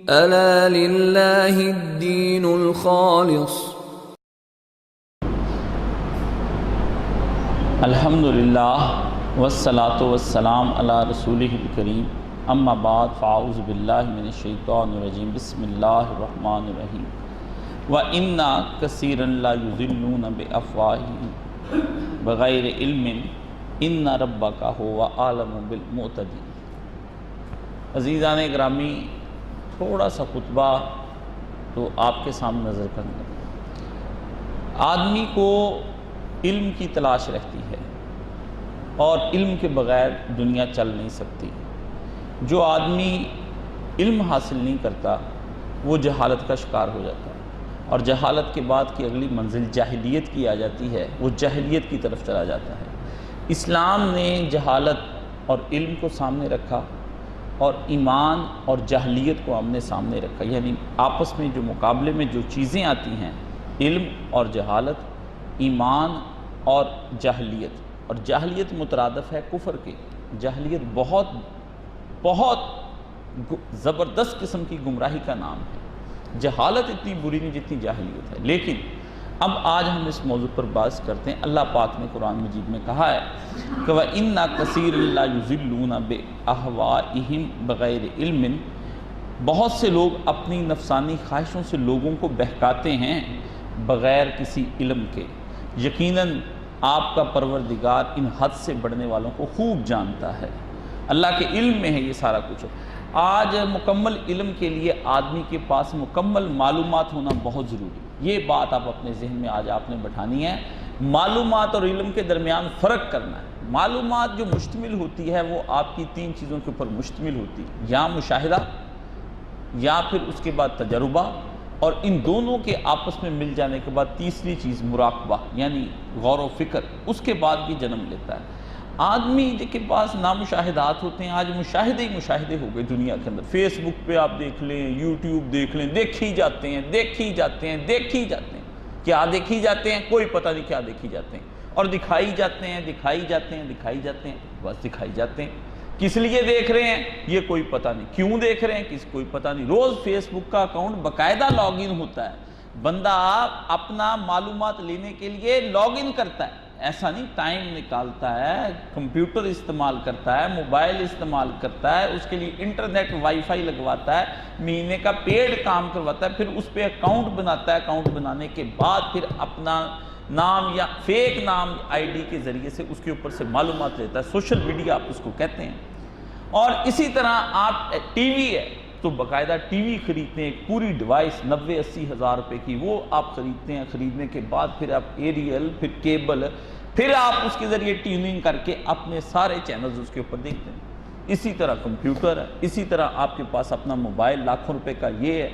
ألا لله الدين الخالص. الحمدللہ والصلاة والسلام علی رسولہ الکریم، اما بعد فاعوذ باللہ من الشیطان الرجیم، بسم اللہ الرحمن الرحیم۔ وَإِنَّا كَثِيرًا لَا يُضِلُّونَ بِأَفْوَاهِهِمْ بغیر علم ان ربک هو اعلم بالمعتدین۔ عزیزان گرامی، تھوڑا سا خطبہ تو آپ کے سامنے نظر کرنا۔ آدمی کو علم کی تلاش رہتی ہے اور علم کے بغیر دنیا چل نہیں سکتی۔ جو آدمی علم حاصل نہیں کرتا وہ جہالت کا شکار ہو جاتا ہے، اور جہالت کے بعد کی اگلی منزل جاہلیت کی آ جاتی ہے، وہ جاہلیت کی طرف چلا جاتا ہے۔ اسلام نے جہالت اور علم کو سامنے رکھا اور ایمان اور جاہلیت کو ہم نے سامنے رکھا، یعنی آپس میں جو مقابلے میں جو چیزیں آتی ہیں، علم اور جہالت، ایمان اور جاہلیت۔ اور جاہلیت مترادف ہے کفر کے۔ جاہلیت بہت بہت زبردست قسم کی گمراہی کا نام ہے۔ جہالت اتنی بری نہیں جتنی جاہلیت ہے۔ لیکن اب آج ہم اس موضوع پر بات کرتے ہیں۔ اللہ پاک نے قرآن مجید میں کہا ہے کہ وَإِنَّا كَثِيرًا لَا يُضِلُّونَ بِأَهْوَائِهِمْ بغیر علم۔ بہت سے لوگ اپنی نفسانی خواہشوں سے لوگوں کو بہکاتے ہیں بغیر کسی علم کے۔ یقیناً آپ کا پروردگار ان حد سے بڑھنے والوں کو خوب جانتا ہے۔ اللہ کے علم میں ہے یہ سارا کچھ۔ آج مکمل علم کے لیے آدمی کے پاس مکمل معلومات ہونا بہت ضروری ہے۔ یہ بات آپ اپنے ذہن میں آج آپ نے بٹھانی ہے۔ معلومات اور علم کے درمیان فرق کرنا ہے۔ معلومات جو مشتمل ہوتی ہے وہ آپ کی تین چیزوں کے اوپر مشتمل ہوتی ہے، یا مشاہدہ، یا پھر اس کے بعد تجربہ، اور ان دونوں کے آپس میں مل جانے کے بعد تیسری چیز مراقبہ، یعنی غور و فکر، اس کے بعد بھی جنم لیتا ہے۔ آدمی کے پاس نامشاہدات ہوتے ہیں۔ آج مشاہدے ہی مشاہدے ہو گئے دنیا کے اندر۔ فیس بک پہ آپ دیکھ لیں، یوٹیوب دیکھ لیں، دیکھی جاتے ہیں، دیکھی جاتے ہیں، دیکھی جاتے ہیں۔ کیا دیکھی جاتے ہیں؟ کوئی پتہ نہیں کیا دیکھی جاتے ہیں، اور دکھائی جاتے ہیں، دکھائی جاتے ہیں، دکھائی جاتے ہیں، بس دکھائی جاتے ہیں۔ کس لیے دیکھ رہے ہیں یہ کوئی پتہ نہیں، کیوں دیکھ رہے ہیں کوئی پتہ نہیں۔ روز فیس بک کا اکاؤنٹ باقاعدہ لاگ ان ہوتا ہے، بندہ اپنا معلومات لینے کے لیے لاگ ان کرتا ہے، ایسا نہیں، ٹائم نکالتا ہے، کمپیوٹر استعمال کرتا ہے، موبائل استعمال کرتا ہے، اس کے لیے انٹرنیٹ وائی فائی لگواتا ہے، مہینے کا پیڈ کام کرواتا ہے، پھر اس پہ اکاؤنٹ بناتا ہے۔ اکاؤنٹ بنانے کے بعد پھر اپنا نام یا فیک نام آئی ڈی کے ذریعے سے اس کے اوپر سے معلومات لیتا ہے۔ سوشل میڈیا آپ اس کو کہتے ہیں۔ اور اسی طرح آپ ٹی وی ہے تو باقاعدہ ٹی وی خریدتے ہیں، ایک پوری ڈیوائس 90-80 ہزار روپے کی، وہ آپ خریدتے ہیں۔ خریدنے کے بعد پھر آپ ایریل، پھر کیبل، پھر آپ اس کے ذریعے ٹیوننگ کر کے اپنے سارے چینلز اس کے اوپر دیکھتے ہیں۔ اسی طرح کمپیوٹر ہے، اسی طرح آپ کے پاس اپنا موبائل لاکھوں روپے کا یہ ہے،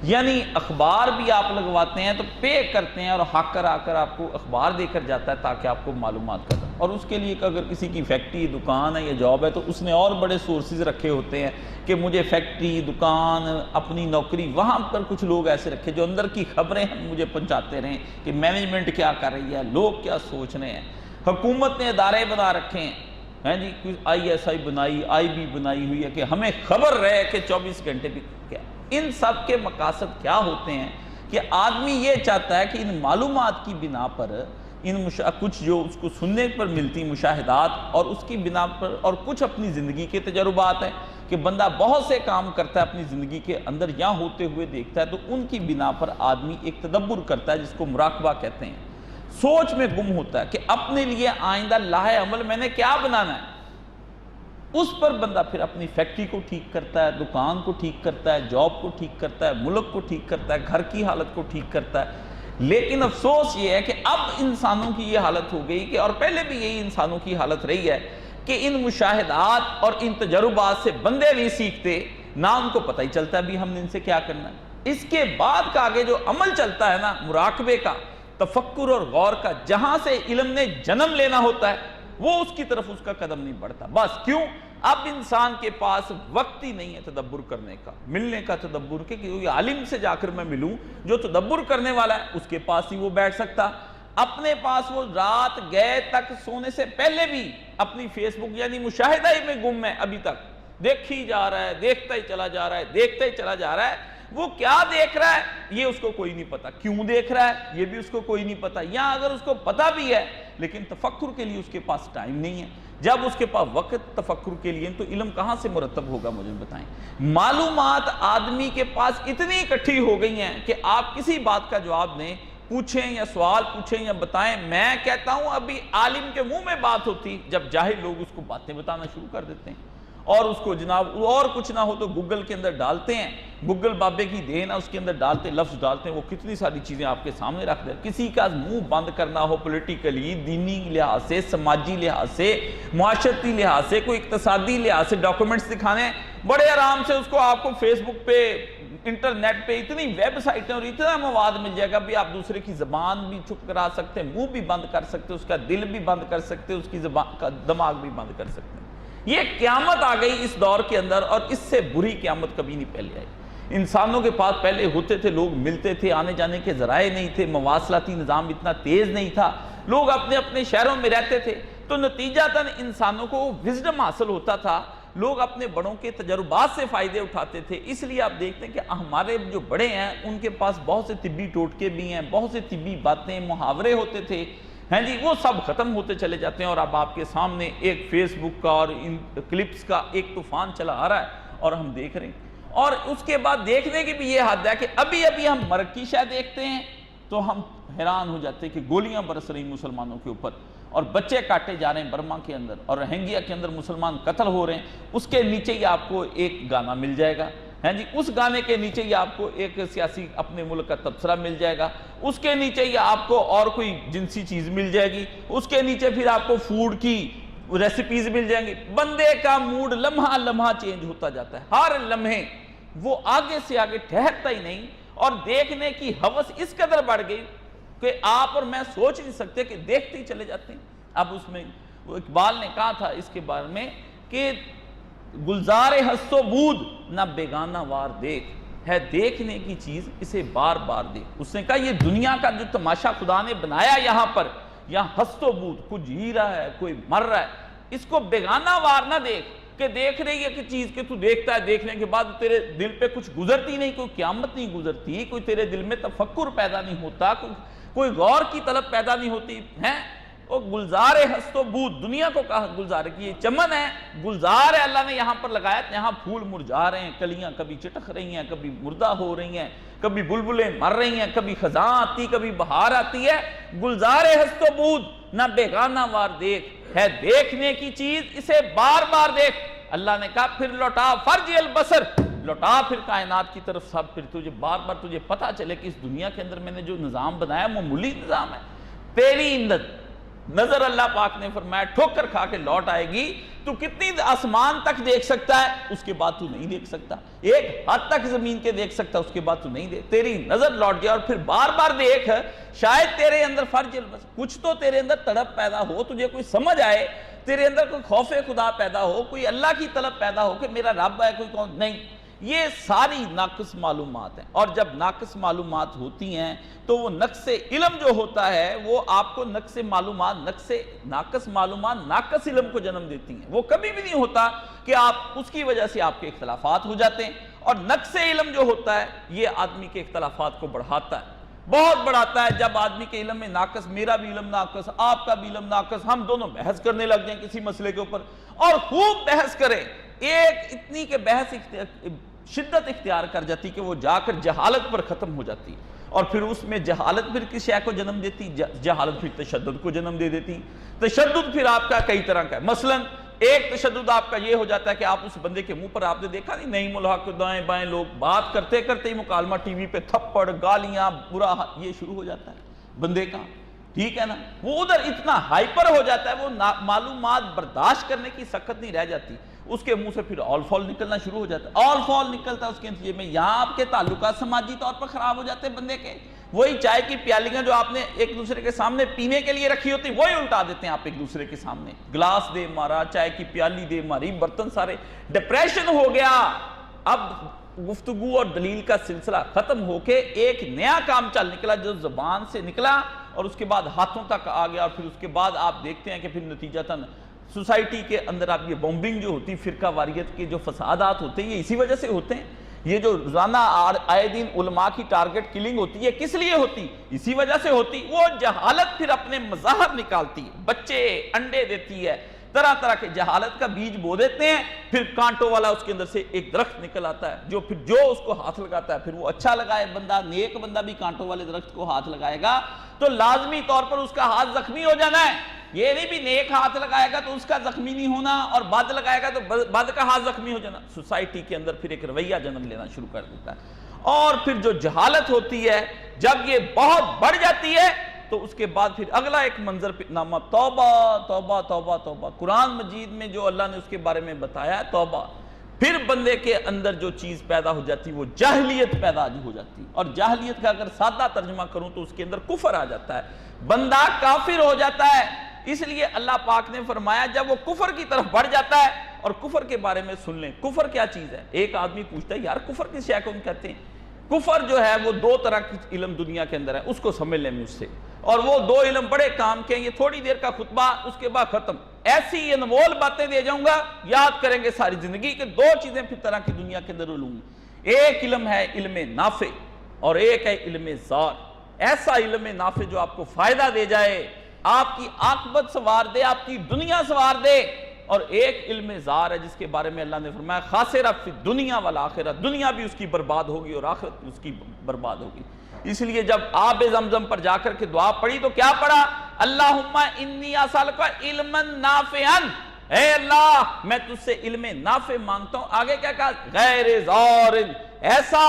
یعنی اخبار بھی آپ لگواتے ہیں تو پے کرتے ہیں، اور ہاکر آ کر آپ کو اخبار دے کر جاتا ہے تاکہ آپ کو معلومات کرتا ہے۔ اور اس کے لیے اگر کسی کی فیکٹری، دکان ہے یا جاب ہے تو اس نے اور بڑے سورسز رکھے ہوتے ہیں کہ مجھے فیکٹری، دکان، اپنی نوکری، وہاں پر کچھ لوگ ایسے رکھے جو اندر کی خبریں مجھے پہنچاتے رہیں کہ مینجمنٹ کیا کر رہی ہے، لوگ کیا سوچ رہے ہیں۔ حکومت نے ادارے بنا رکھے ہیں جی، کچھ آئی ایس آئی بنائی، آئی بی بنائی ہوئی ہے کہ ہمیں خبر رہے کہ 24 گھنٹے بھی کیا۔ ان سب کے مقاصد کیا ہوتے ہیں کہ آدمی یہ چاہتا ہے کہ ان معلومات کی بنا پر، کچھ جو اس کو سننے پر ملتی مشاہدات، اور اس کی بنا پر، اور کچھ اپنی زندگی کے تجربات ہیں کہ بندہ بہت سے کام کرتا ہے اپنی زندگی کے اندر یہاں ہوتے ہوئے دیکھتا ہے، تو ان کی بنا پر آدمی ایک تدبر کرتا ہے جس کو مراقبہ کہتے ہیں۔ سوچ میں گم ہوتا ہے کہ اپنے لیے آئندہ لاہے عمل میں نے کیا بنانا ہے۔ اس پر بندہ پھر اپنی فیکٹری کو ٹھیک کرتا ہے، دکان کو ٹھیک کرتا ہے، جاب کو ٹھیک کرتا ہے، ملک کو ٹھیک کرتا ہے، گھر کی حالت کو ٹھیک کرتا ہے۔ لیکن افسوس یہ ہے کہ اب انسانوں کی یہ حالت ہو گئی کہ، اور پہلے بھی یہی انسانوں کی حالت رہی ہے کہ ان مشاہدات اور ان تجربات سے بندے نہیں سیکھتے، نہ ان کو پتہ ہی چلتا ہے بھی ہم نے ان سے کیا کرنا ہے۔ اس کے بعد کا آگے جو عمل چلتا ہے نا، مراقبے کا، تفکر اور غور کا، جہاں سے علم نے جنم لینا ہوتا ہے وہ اس کی طرف اس کا قدم نہیں بڑھتا۔ بس کیوں؟ اب انسان کے پاس وقت ہی نہیں ہے تدبر کرنے کا، ملنے کا تدبر کے، کہ کوئی عالم سے جا کر میں ملوں جو تدبر کرنے والا ہے، اس کے پاس ہی وہ بیٹھ سکتا۔ اپنے پاس وہ رات گئے تک سونے سے پہلے بھی اپنی فیس بک یعنی مشاہدہ ہی میں گم ہے ابھی تک، دیکھی جا رہا ہے، دیکھتا ہی چلا جا رہا ہے، دیکھتا ہی چلا جا رہا ہے۔ وہ کیا دیکھ رہا ہے یہ اس کو کوئی نہیں پتا، کیوں دیکھ رہا ہے یہ بھی اس کو کوئی نہیں پتا، یا اگر اس کو پتا بھی ہے لیکن تفکر کے لیے اس کے پاس ٹائم نہیں ہے۔ جب اس کے پاس وقت تفکر کے لیے تو علم کہاں سے مرتب ہوگا، مجھے بتائیں۔ معلومات آدمی کے پاس اتنی اکٹھی ہو گئی ہیں کہ آپ کسی بات کا جواب دیں، پوچھیں یا سوال پوچھیں یا بتائیں، میں کہتا ہوں ابھی عالم کے منہ میں بات ہوتی جب جاہل لوگ اس کو باتیں بتانا شروع کر دیتے ہیں، اور اس کو جناب اور کچھ نہ ہو تو گوگل کے اندر ڈالتے ہیں، گوگل بابے کی دین ہے، اس کے اندر ڈالتے لفظ ڈالتے ہیں، وہ کتنی ساری چیزیں آپ کے سامنے رکھ دیں۔ کسی کا منہ بند کرنا ہو پولیٹیکلی، دینی لحاظ سے، سماجی لحاظ سے، معاشرتی لحاظ سے، کوئی اقتصادی لحاظ سے ڈاکومنٹس دکھانے، بڑے آرام سے اس کو آپ کو فیس بک پہ، انٹرنیٹ پہ اتنی ویب سائٹیں اور اتنا مواد مل جائے گا بھی آپ دوسرے کی زبان بھی چپ کرا سکتے ہیں، منہ بھی بند کر سکتے ہیں، اس کا دل بھی بند کر سکتے ہیں، اس کی زبان کا دماغ بھی بند کر سکتے ہیں۔ یہ قیامت آ گئی اس دور کے اندر، اور اس سے بری قیامت کبھی نہیں پہلے آئی۔ انسانوں کے پاس پہلے ہوتے تھے، لوگ ملتے تھے، آنے جانے کے ذرائع نہیں تھے، مواصلاتی نظام اتنا تیز نہیں تھا، لوگ اپنے اپنے شہروں میں رہتے تھے، تو نتیجتاً انسانوں کو وزڈم حاصل ہوتا تھا، لوگ اپنے بڑوں کے تجربات سے فائدے اٹھاتے تھے۔ اس لیے آپ دیکھتے ہیں کہ ہمارے جو بڑے ہیں ان کے پاس بہت سے طبی ٹوٹکے بھی ہیں، بہت سے طبی باتیں، محاورے ہوتے تھے، ہیں جی، وہ سب ختم ہوتے چلے جاتے ہیں، اور اب آپ کے سامنے ایک فیس بک کا اور ان کلپس کا ایک طوفان چلا آ رہا ہے اور ہم دیکھ رہے ہیں۔ اور اس کے بعد دیکھنے کی بھی یہ حد ہے کہ ابھی ہم مرگ کی شے دیکھتے ہیں تو ہم حیران ہو جاتے ہیں کہ گولیاں برس رہی مسلمانوں کے اوپر، اور بچے کاٹے جا رہے ہیں برما کے اندر، اور روہنگیا کے اندر مسلمان قتل ہو رہے ہیں۔ اس کے نیچے ہی آپ کو ایک گانا مل جائے گا، ہیں جی، اس گانے کے نیچے ہی آپ کو ایک سیاسی اپنے ملک کا تبصرہ مل جائے گا، اس کے نیچے ہی آپ کو اور کوئی جنسی چیز مل جائے گی، اس کے نیچے پھر آپ کو فوڈ کی ریسیپیز مل جائیں گی۔ بندے کا موڈ لمحہ لمحہ چینج ہوتا جاتا ہے، ہر لمحے وہ آگے سے آگے ٹھہرتا ہی نہیں، اور دیکھنے کی ہوس اس قدر بڑھ گئی کہ آپ اور میں سوچ نہیں سکتے کہ دیکھتے ہی چلے جاتے ہیں۔ اب اس میں وہ اقبال نے کہا تھا اس کے بارے میں کہ گلزار ہست و بود نہ بیگانہ وار دیکھ، ہے دیکھنے کی چیز اسے بار بار دیکھ۔ اس نے کہا یہ دنیا کا جو تماشا خدا نے بنایا یہاں پر، یہاں ہست و بود، کوئی جی رہا ہے کوئی مر رہا ہے، اس کو بیگانہ وار نہ دیکھ کہ دیکھ رہی ہے کہ چیز کہ تو دیکھتا ہے، دیکھنے کے بعد تیرے دل پہ کچھ گزرتی نہیں، کوئی قیامت نہیں گزرتی، کوئی تیرے دل میں تفکر پیدا نہیں ہوتا، کوئی غور کی طلب پیدا نہیں ہوتی ہے۔ وہ گلزار ہست و بود، دنیا کو کہا گلزار ہے کہ یہ چمن ہے، گلزار ہے، اللہ نے یہاں پر لگایا، یہاں پھول مرجھا رہے ہیں، کلیاں کبھی چٹک رہی ہیں، کبھی مردہ ہو رہی ہیں، کبھی بلبلیں مر رہی ہیں، کبھی خزاں آتی، کبھی بہار آتی ہے۔ گلزار ہست و بود نہ بیگانہ وار دیکھ، ہے دیکھنے کی چیز اسے بار بار دیکھ۔ اللہ نے کہا پھر لوٹا فرج البصر، لوٹا پھر کائنات کی طرف سب، پھر تجھے بار بار تجھے پتہ چلے کہ اس دنیا کے اندر میں نے جو نظام بنایا وہ معمولی نظام ہے۔ تیری نظر اللہ پاک نے فرمایا ٹھوکر کھا کے لوٹ آئے گی، تو کتنی آسمان تک دیکھ سکتا ہے، اس کے بعد تو نہیں دیکھ سکتا، ایک حد تک زمین کے دیکھ سکتا، اس کے بعد تو نہیں دیکھ، تیری نظر لوٹ جائے اور پھر بار بار دیکھ، شاید تیرے اندر فرج البصر، کچھ تو تیرے اندر تڑپ پیدا ہو، تجھے کوئی سمجھ آئے، تیرے اندر کوئی خوف خدا پیدا ہو، کوئی اللہ کی طلب پیدا ہو کہ میرا رب ہے کوئی کون نہیں۔ یہ ساری ناقص معلومات ہیں، اور جب ناقص معلومات ہوتی ہیں تو وہ نقص علم جو ہوتا ہے وہ آپ کو ناقص معلومات ناقص علم کو جنم دیتی ہیں۔ وہ کبھی بھی نہیں ہوتا کہ آپ اس کی وجہ سے آپ کے اختلافات ہو جاتے ہیں، اور نقص علم جو ہوتا ہے یہ آدمی کے اختلافات کو بڑھاتا ہے، بہت بڑھاتا ہے۔ جب آدمی کے علم میں ناقص، میرا بھی علم ناقص، آپ کا بھی علم ناقص، ہم دونوں بحث کرنے لگ جائیں کسی مسئلے کے اوپر، اور خوب بحث کریں، ایک اتنی کہ بحث شدت اختیار کر جاتی کہ وہ جا کر جہالت پر ختم ہو جاتی، اور پھر اس میں جہالت پھر کس شے کو جنم دیتی، جہالت پھر تشدد کو جنم دے دیتی۔ تشدد پھر آپ کا کئی طرح کا ہے، مثلا ایک تشدد آپ کا یہ ہو جاتا ہے کہ آپ اس بندے کے منہ پر، آپ نے دیکھا نہیں ملحق دائیں بائیں لوگ بات کرتے کرتے ہی مکالمہ ٹی وی پہ تھپڑ گالیاں برا یہ شروع ہو جاتا ہے بندے کا، ٹھیک ہے نا، وہ ادھر اتنا ہائپر ہو جاتا ہے، وہ معلومات برداشت کرنے کی سخت نہیں رہ جاتی، اس کے منہ سے پھر آل فال نکلنا شروع ہو جاتا ہے، آل فال نکلتا ہے، اس کے نتیجے میں یہاں آپ کے تعلقات سماجی طور پر خراب ہو جاتے ہیں بندے کے، وہی چائے کی پیالیاں جو آپ نے ایک دوسرے کے سامنے پینے کے لیے رکھی ہوتی وہی الٹا دیتے ہیں آپ ایک دوسرے کے سامنے، گلاس دے مارا، چائے کی پیالی دے ماری، برتن سارے، ڈپریشن ہو گیا۔ اب گفتگو اور دلیل کا سلسلہ ختم ہو کے ایک نیا کام چل نکلا جو زبان سے نکلا اور اس کے بعد ہاتھوں تک آ گیا، اور پھر اس کے بعد آپ دیکھتے ہیں کہ پھر نتیجتاً سوسائٹی کے اندر آپ یہ بومبنگ جو ہوتی، فرقہ واریت کے جو فسادات ہوتے ہیں، یہ اسی وجہ سے ہوتے ہیں. یہ جو روزانہ آئے دن علماء کی ٹارگٹ کلنگ ہوتی ہے، کس لیے ہوتی؟ اسی وجہ سے ہوتی. وہ جہالت پھر اپنے مظاہر نکالتی ہے، بچے انڈے دیتی ہے، طرح طرح کے جہالت کا بیج بو دیتے ہیں، پھر کانٹوں والا اس کے اندر سے ایک درخت نکل آتا ہے، جو پھر جو اس کو ہاتھ لگاتا ہے، پھر وہ اچھا لگائے بندہ، نیک بندہ بھی کانٹوں والے درخت کو ہاتھ لگائے گا تو لازمی طور پر اس کا ہاتھ زخمی ہو جانا ہے. یہ نہیں بھی نیک ہاتھ لگائے گا تو اس کا زخمی نہیں ہونا، اور بد لگائے گا تو بد کا ہاتھ زخمی ہو جانا. سوسائٹی کے اندر پھر ایک رویہ جنم لینا شروع کر دیتا ہے. اور پھر جو جہالت ہوتی ہے جب یہ بہت بڑھ جاتی ہے تو اس کے بعد پھر اگلا ایک منظر نامہ توبہ توبہ توبہ توبہ. قرآن مجید میں جو اللہ نے اس کے بارے میں بتایا ہے توبہ. پھر بندے کے اندر جو چیز پیدا ہو جاتی وہ جاہلیت پیدا ہو جاتی، اور جاہلیت کا اگر سادہ ترجمہ کروں تو اس کے اندر کفر آ جاتا ہے، بندہ کافر ہو جاتا ہے. اس لیے اللہ پاک نے فرمایا جب وہ کفر کی طرف بڑھ جاتا ہے. اور کفر کے بارے میں سن لیں، کفر کیا چیز ہے؟ ایک آدمی پوچھتا ہے یار کفر کس شے کو ہم کہتے ہیں؟ کفر جو ہے وہ دو طرح کی علم دنیا کے اندر ہے، اس کو سمجھ لیں مجھ سے. اور وہ دو علم بڑے کام کے ہیں، یہ تھوڑی دیر کا خطبہ، اس کے بعد ختم. ایسی انمول باتیں دے جاؤں گا، یاد کریں گے ساری زندگی کہ دو چیزیں پھر طرح کی دنیا کے اندر علوم. ایک علم ہے علم نافع اور ایک ہے علم زار. ایسا علم نافع جو آپ کو فائدہ دے جائے، آپ کی عاقبت سوار دے، آپ کی دنیا سوار دے. اور ایک علم زار ہے جس کے بارے میں اللہ نے فرمایا خاسرہ فی الدنیا والآخرہ، دنیا بھی اس کی برباد ہوگی اور آخرت بھی اس کی برباد ہوگی. اس لیے جب آب زمزم پر جا کر کے دعا پڑھی تو کیا پڑھا؟ اللہم انی اسألک علما نافعا، اے اللہ میں تجھ سے علم نافع مانگتا ہوں. آگے کیا کہا؟ غیر زار، ایسا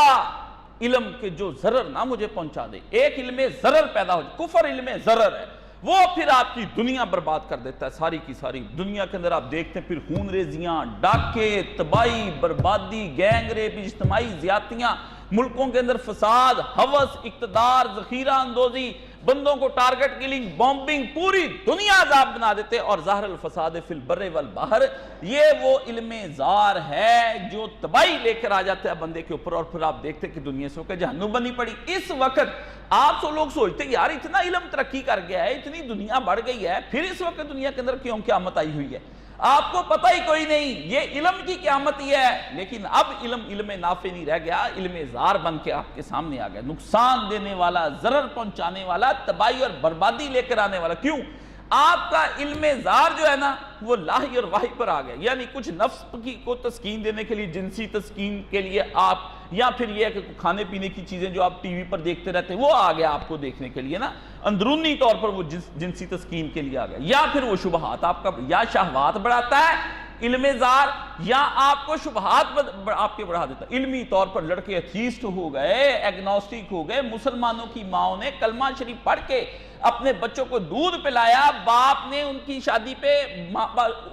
علم کہ جو ضرر نہ مجھے پہنچا دے. ایک علم ضرر پیدا ہو جائے، کفر علم ضرر ہے، وہ پھر آپ کی دنیا برباد کر دیتا ہے. ساری کی ساری دنیا کے اندر آپ دیکھتے ہیں پھر خون ریزیاں، ڈاکے، تباہی، بربادی، گینگ ریپ، اجتماعی زیادتیاں، ملکوں کے اندر فساد، ہوس، اقتدار، ذخیرہ اندوزی، بندوں کو ٹارگٹ کلنگ، بومبنگ، پوری دنیا عذاب بنا دیتے. اور ظاہر الفساد فی البر والبحر، یہ وہ علم زار ہے جو تباہی لے کر آ جاتا ہے بندے کے اوپر. اور پھر آپ دیکھتے ہیں کہ دنیا سے ہو کے جہنم بنی پڑی. اس وقت آپ سو لوگ سوچتے ہیں یار اتنا علم ترقی کر گیا ہے، اتنی دنیا بڑھ گئی ہے، پھر اس وقت دنیا کے اندر کیوں قیامت آئی ہوئی ہے؟ آپ کو پتہ ہی کوئی نہیں، یہ علم کی قیامت ہی ہے. لیکن اب علم نافع نہیں رہ گیا، علم زار بن کے آپ کے سامنے آ گیا، نقصان دینے والا، ضرر پہنچانے والا، تباہی اور بربادی لے کر آنے والا. کیوں؟ آپ کا علم زار جو ہے نا وہ لاہی اور واہی پر آ گیا. یعنی کچھ نفس کو تسکین دینے کے لیے، جنسی تسکین کے لیے آپ، یا پھر یہ کہ کھانے پینے کی چیزیں جو آپ ٹی وی پر دیکھتے رہتے ہیں وہ آ گیا آپ کو دیکھنے کے لیے نا، اندرونی طور پر وہ جنسی تسکین کے لیے آ گیا. یا پھر وہ شبہات آپ کا، یا شہوات بڑھاتا ہے علم زار، یا آپ کو شبہات آپ کے بڑھا دیتا ہے. علمی طور پر لڑکے ایتھیسٹ ہو گئے، ایگنوسٹک ہو گئے. مسلمانوں کی ماؤں نے کلمہ شریف پڑھ کے اپنے بچوں کو دودھ پلایا، باپ نے ان کی شادی پہ،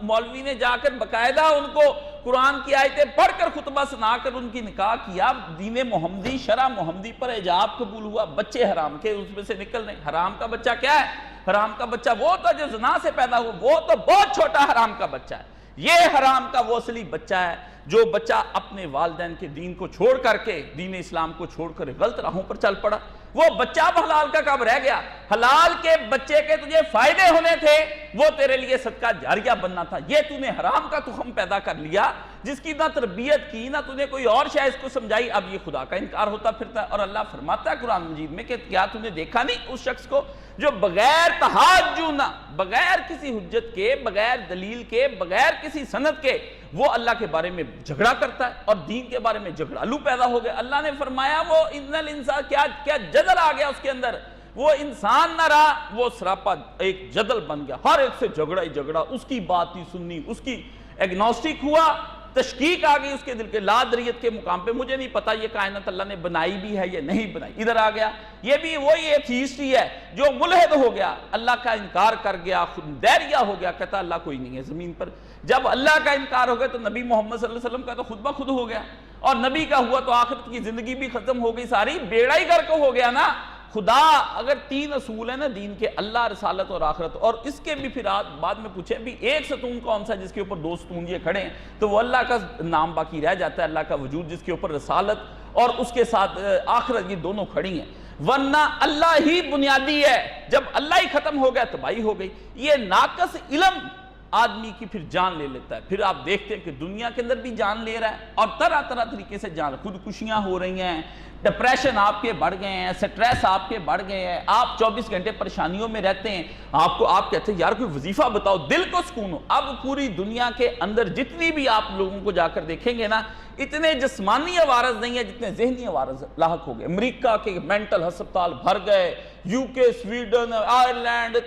مولوی نے جا کر باقاعدہ ان کو قرآن کی آیتیں پڑھ کر خطبہ سنا کر ان کی نکاح کیا. دین محمدی، شرع محمدی پر حجاب قبول ہوا. بچے حرام کے اس میں سے نکل رہے. حرام کا بچہ کیا ہے؟ حرام کا بچہ وہ ہوتا جو زنا سے پیدا ہوا، وہ تو بہت چھوٹا حرام کا بچہ ہے. یہ حرام کا وہ اصلی بچہ ہے جو بچہ اپنے والدین کے دین کو چھوڑ کر کے، دین اسلام کو چھوڑ کر غلط راہوں پر چل پڑا. وہ بچہ اب حلال کا کب رہ گیا؟ حلال کے بچے کے تجھے فائدے ہونے تھے، وہ تیرے لیے صدقہ جاریہ بننا تھا. یہ تو نے حرام کا تخم پیدا کر لیا، جس کی نہ تربیت کی، نہ تو نے کوئی اور شے اس کو سمجھائی. اب یہ خدا کا انکار ہوتا پھرتا ہے. اور اللہ فرماتا ہے قرآن مجید میں کہ کیا تو نے دیکھا نہیں اس شخص کو جو بغیر تحاجنا، بغیر کسی حجت کے، بغیر دلیل کے، بغیر کسی سند کے وہ اللہ کے بارے میں جھگڑا کرتا ہے اور دین کے بارے میں جھگڑالو پیدا ہو گئے. اللہ نے فرمایا وہ ان الانسان، کیا جدل آ گیا اس کے اندر. وہ انسان نہ رہا، وہ سراپا ایک جدل بن گیا. ہر ایک سے جھگڑا ہی جھگڑا، اس کی بات ہی سننی، اس کی ایگنوسٹک ہوا. تشکیک آ گئی اس کے دل کے، لادریت کے مقام پہ. مجھے نہیں پتا یہ کائنات اللہ نے بنائی بھی ہے یا نہیں بنائی. ادھر آ گیا. یہ بھی وہی ایتھیسٹ ہی ہے جو ملحد ہو گیا، اللہ کا انکار کر گیا، خود دہریہ ہو گیا، کہتا اللہ کوئی نہیں ہے زمین پر. جب اللہ کا انکار ہو گیا تو نبی محمد صلی اللہ علیہ وسلم کا تو خود بخود ہو گیا، اور نبی کا ہوا تو آخرت کی زندگی بھی ختم ہو گئی، ساری بیڑا ہی غرق ہو گیا نا. خدا اگر تین اصول ہیں نا دین کے، اللہ، رسالت اور آخرت، اور اس کے بھی پھر بعد میں پوچھیں بھی ایک ستون کون سا جس کے اوپر دو ستون یہ کھڑے ہیں، تو وہ اللہ کا نام باقی رہ جاتا ہے، اللہ کا وجود، جس کے اوپر رسالت اور اس کے ساتھ آخرت، یہ دونوں کھڑی ہیں. ورنہ اللہ ہی بنیادی ہے. جب اللہ ہی ختم ہو گیا تباہی ہو گئی. یہ ناقص علم آدمی کی پھر جان لے لیتا ہے. پھر آپ دیکھتے ہیں کہ دنیا کے اندر بھی جان لے رہا ہے اور طرح طرح طریقے سے جان, خودکشیاں ہو رہی ہیں, ڈپریشن آپ کے بڑھ گئے ہیں, سٹریس آپ کے بڑھ گئے ہیں, آپ 24 گھنٹے پریشانیوں میں رہتے ہیں. آپ کہتے ہیں یار کوئی وظیفہ بتاؤ دل کو سکون ہو. اب پوری دنیا کے اندر جتنی بھی آپ لوگوں کو جا کر دیکھیں گے نا, اتنے جسمانی عوارض نہیں ہیں جتنے ذہنی عوارض لاحق ہو گئے. امریکہ کے مینٹل ہسپتال بھر گئے, UK, سویڈن, آئرلینڈ,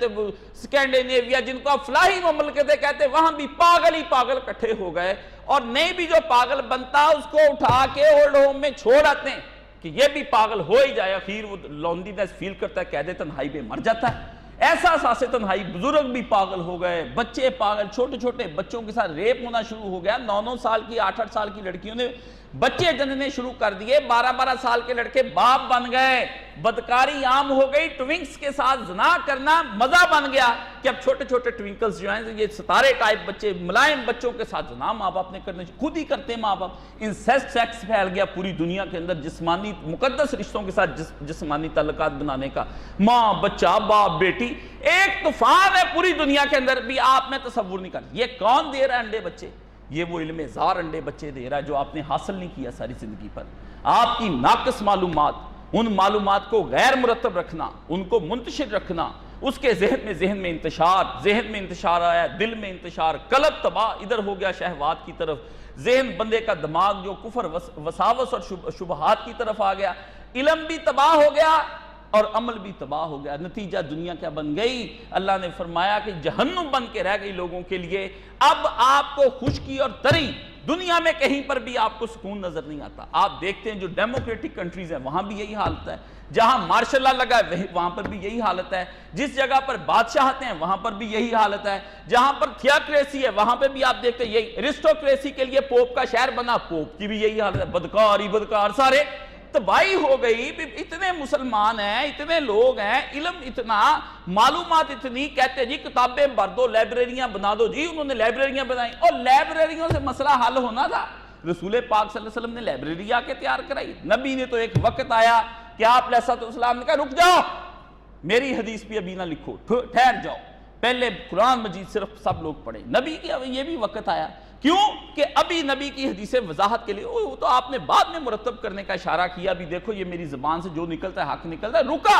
سکینڈینیویا, جن کو آپ فلاحی مملکتیں کہتے ہیں, وہاں بھی پاگل ہی پاگل کٹھے ہو گئے. اور نہیں بھی جو پاگل بنتا اس کو اٹھا کے اولڈ ہوم میں چھوڑ آتے ہیں کہ یہ بھی پاگل ہو ہی جائے. اخیر وہ لونلینس فیل کرتا ہے, قید تنہائی میں مر جاتا ہے. ایسا احساس تنہائی, بزرگ بھی پاگل ہو گئے, بچے پاگل, چھوٹے چھوٹے بچوں کے ساتھ ریپ ہونا شروع ہو گیا. 9 سال کی 8 سال کی لڑکیوں نے بچے جننے شروع کر دیے. 12 سال کے لڑکے باپ بن گئے. بدکاری عام ہو گئی. ٹوینکس کے ساتھ زنا کرنا مزہ بن گیا کہ اب چھوٹے چھوٹے ٹوینکلز جو ہیں, یہ ستارے ٹائپ بچے, ملائم بچوں کے ساتھ زنا ماں باپ نے کرنے, خود ہی کرتے ہیں ماں باپ. انسیسٹ سیکس پھیل گیا پوری دنیا کے اندر, جسمانی مقدس رشتوں کے ساتھ جسمانی تعلقات بنانے کا. ماں بچہ, باپ بیٹی, ایک طوفان ہے پوری دنیا کے اندر بھی آپ میں تصور نہیں کرتے. یہ کون دے رہا ہے انڈے بچے؟ یہ وہ علم زار انڈے بچے دے رہا ہے جو آپ نے حاصل نہیں کیا ساری زندگی پر. آپ کی ناقص معلومات, ان معلومات کو غیر مرتب رکھنا, ان کو منتشر رکھنا, اس کے ذہن میں انتشار آیا, دل میں انتشار, قلب تباہ ادھر ہو گیا شہوات کی طرف, ذہن بندے کا دماغ جو کفر وساوس اور شبہات کی طرف آ گیا, علم بھی تباہ ہو گیا اور عمل بھی تباہ ہو گیا. نتیجہ دنیا کیا بن گئی؟ اللہ نے فرمایا کہ جہنم بن کے رہ گئی لوگوں کے لیے. اب آپ کو خشکی اور تری دنیا میں کہیں پر بھی آپ کو سکون نظر نہیں آتا. آپ دیکھتے ہیں جو ڈیموکریٹک کنٹریز ہیں وہاں بھی یہی حالت ہے, جہاں مارشل لا لگا ہے وہاں پر بھی یہی حالت ہے, جس جگہ پر بادشاہتے ہیں وہاں پر بھی یہی حالت ہے, جہاں پر تھیوکریسی ہے وہاں پہ بھی آپ دیکھتے ہیں یہی. ارسٹوکریسی کے لیے پوپ کا شہر بنا, پوپ کی بھی یہی حالت ہے. بدکار سارے تباہی ہو گئی. اتنے مسلمان ہیں, اتنے لوگ ہیں, علم اتنا, معلومات اتنی, کہتے جی کتابیں بھر دو, لائبریریاں بنا دو. جی انہوں نے لائبریریاں بنائی اور لائبریریوں سے مسئلہ حل ہونا تھا. رسول پاک صلی اللہ علیہ وسلم نے لائبریری آ کے تیار کرائی. نبی نے تو ایک وقت آیا کہ آپ علیہ السلام نے کہا رک جاؤ, میری حدیث بھی ابھی نہ لکھو, ٹھہر جاؤ, پہلے قرآن مجید صرف سب لوگ پڑھیں. نبی کی یہ بھی وقت آیا. کیوں کہ ابھی نبی کی حدیثیں وضاحت کے لیے, وہ تو آپ نے بعد میں مرتب کرنے کا اشارہ کیا. بھی دیکھو یہ میری زبان سے جو نکلتا ہے حق نکلتا ہے. رکا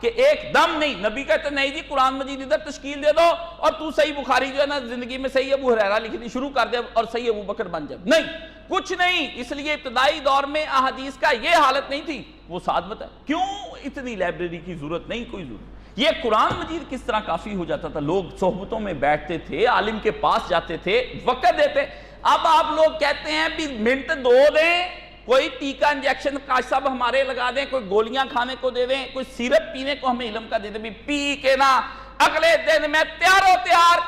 کہ ایک دم نہیں. نبی کہتے نہیں جی قرآن مجید ادھر تشکیل دے دو اور تو صحیح بخاری جو ہے نا زندگی میں صحیح ابو ہریرہ لکھنی شروع کر دے اور صحیح ابو بکر بن جائے. نہیں, کچھ نہیں. اس لیے ابتدائی دور میں احادیث کا یہ حالت نہیں تھی. وہ ساتھ بتا کیوں اتنی لائبریری کی ضرورت نہیں, کوئی ضرورت. یہ قرآن مجید کس طرح کافی ہو جاتا تھا. لوگ صحبتوں میں بیٹھتے تھے, عالم کے پاس جاتے تھے, وقت دیتے. اب آپ لوگ کہتے ہیں بھی منٹ 2 دیں, کوئی ٹیکا انجیکشن کاش صاحب ہمارے لگا دیں, کوئی گولیاں کھانے کو دے دیں, کوئی سیرپ پینے کو ہمیں علم کا دے دیں, بھی پی کے نا اگلے دن میں تیار.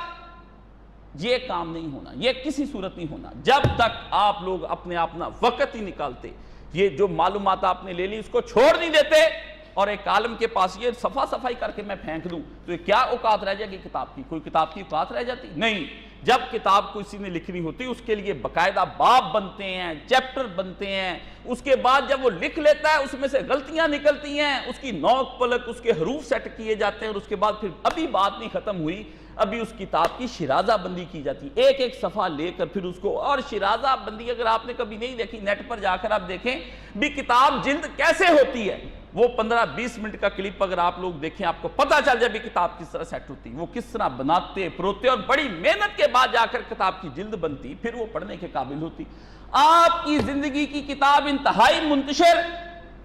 یہ کام نہیں ہونا, یہ کسی صورت نہیں ہونا جب تک آپ لوگ اپنا وقت ہی نکالتے. یہ جو معلومات آپ نے لے لی اس کو چھوڑ نہیں دیتے اور ایک عالم کے پاس یہ صفائی کر کے میں پھینک دوں تو یہ کیا اوقات رہ جائے گی کتاب کی؟ کوئی کتاب کی اوقات رہ جاتی نہیں. جب کتاب کسی نے لکھنی ہوتی اس کے لیے باقاعدہ باب بنتے ہیں, چیپٹر بنتے ہیں. اس کے بعد جب وہ لکھ لیتا ہے اس میں سے غلطیاں نکلتی ہیں, اس کی نوک پلک, اس کے حروف سیٹ کیے جاتے ہیں اور اس کے بعد پھر ابھی بات نہیں ختم ہوئی, ابھی اس کتاب کی شرازہ بندی کی جاتی ہے. ایک صفحہ لے کر پھر اس کو, اور شرازہ بندی اگر آپ نے کبھی نہیں دیکھی نیٹ پر جا کر آپ دیکھیں بھی کتاب جلد کیسے ہوتی ہے. وہ 15-20 منٹ کا کلپ اگر آپ لوگ دیکھیں آپ کو پتہ چل جائے بھی کتاب کس طرح سیٹ ہوتی, وہ کس طرح بناتے پروتے اور بڑی محنت کے بعد جا کر کتاب کی جلد بنتی, پھر وہ پڑھنے کے قابل ہوتی. آپ کی زندگی کی کتاب انتہائی منتشر,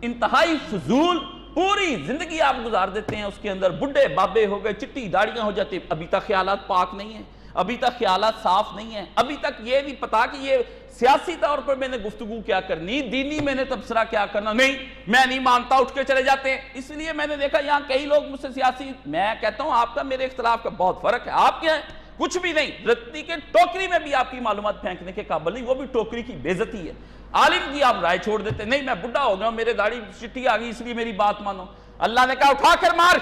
انتہائی فضول, پوری زندگی آپ گزار دیتے ہیں اس کے اندر, بڈھے بابے ہو گئے, چٹی داڑیاں ہو جاتی, ابھی تک خیالات پاک نہیں ہیں, ابھی تک خیالات صاف نہیں ہیں, ابھی تک یہ نہیں پتا کہ یہ سیاسی طور پر میں نے گفتگو کیا کرنی, دینی میں نے تبصرہ کیا کرنا. نہیں, میں نہیں مانتا, اٹھ کے چلے جاتے ہیں. اس لیے میں نے دیکھا یہاں کئی لوگ مجھ سے سیاسی, میں کہتا ہوں آپ کا میرے اختلاف کا بہت فرق ہے. آپ کیا ہے؟ کچھ بھی نہیں. رتی کے ٹوکری میں بھی آپ کی معلومات پھینکنے کے قابل نہیں, وہ بھی ٹوکری کی بے عزتی ہے. عالم کی آپ رائے چھوڑ دیتے, نہیں میں بڈھا ہو گیا ہوں, میرے داڑھی چٹی آ گئی اس لیے میری بات مانو. اللہ نے کہا اٹھا کر مار.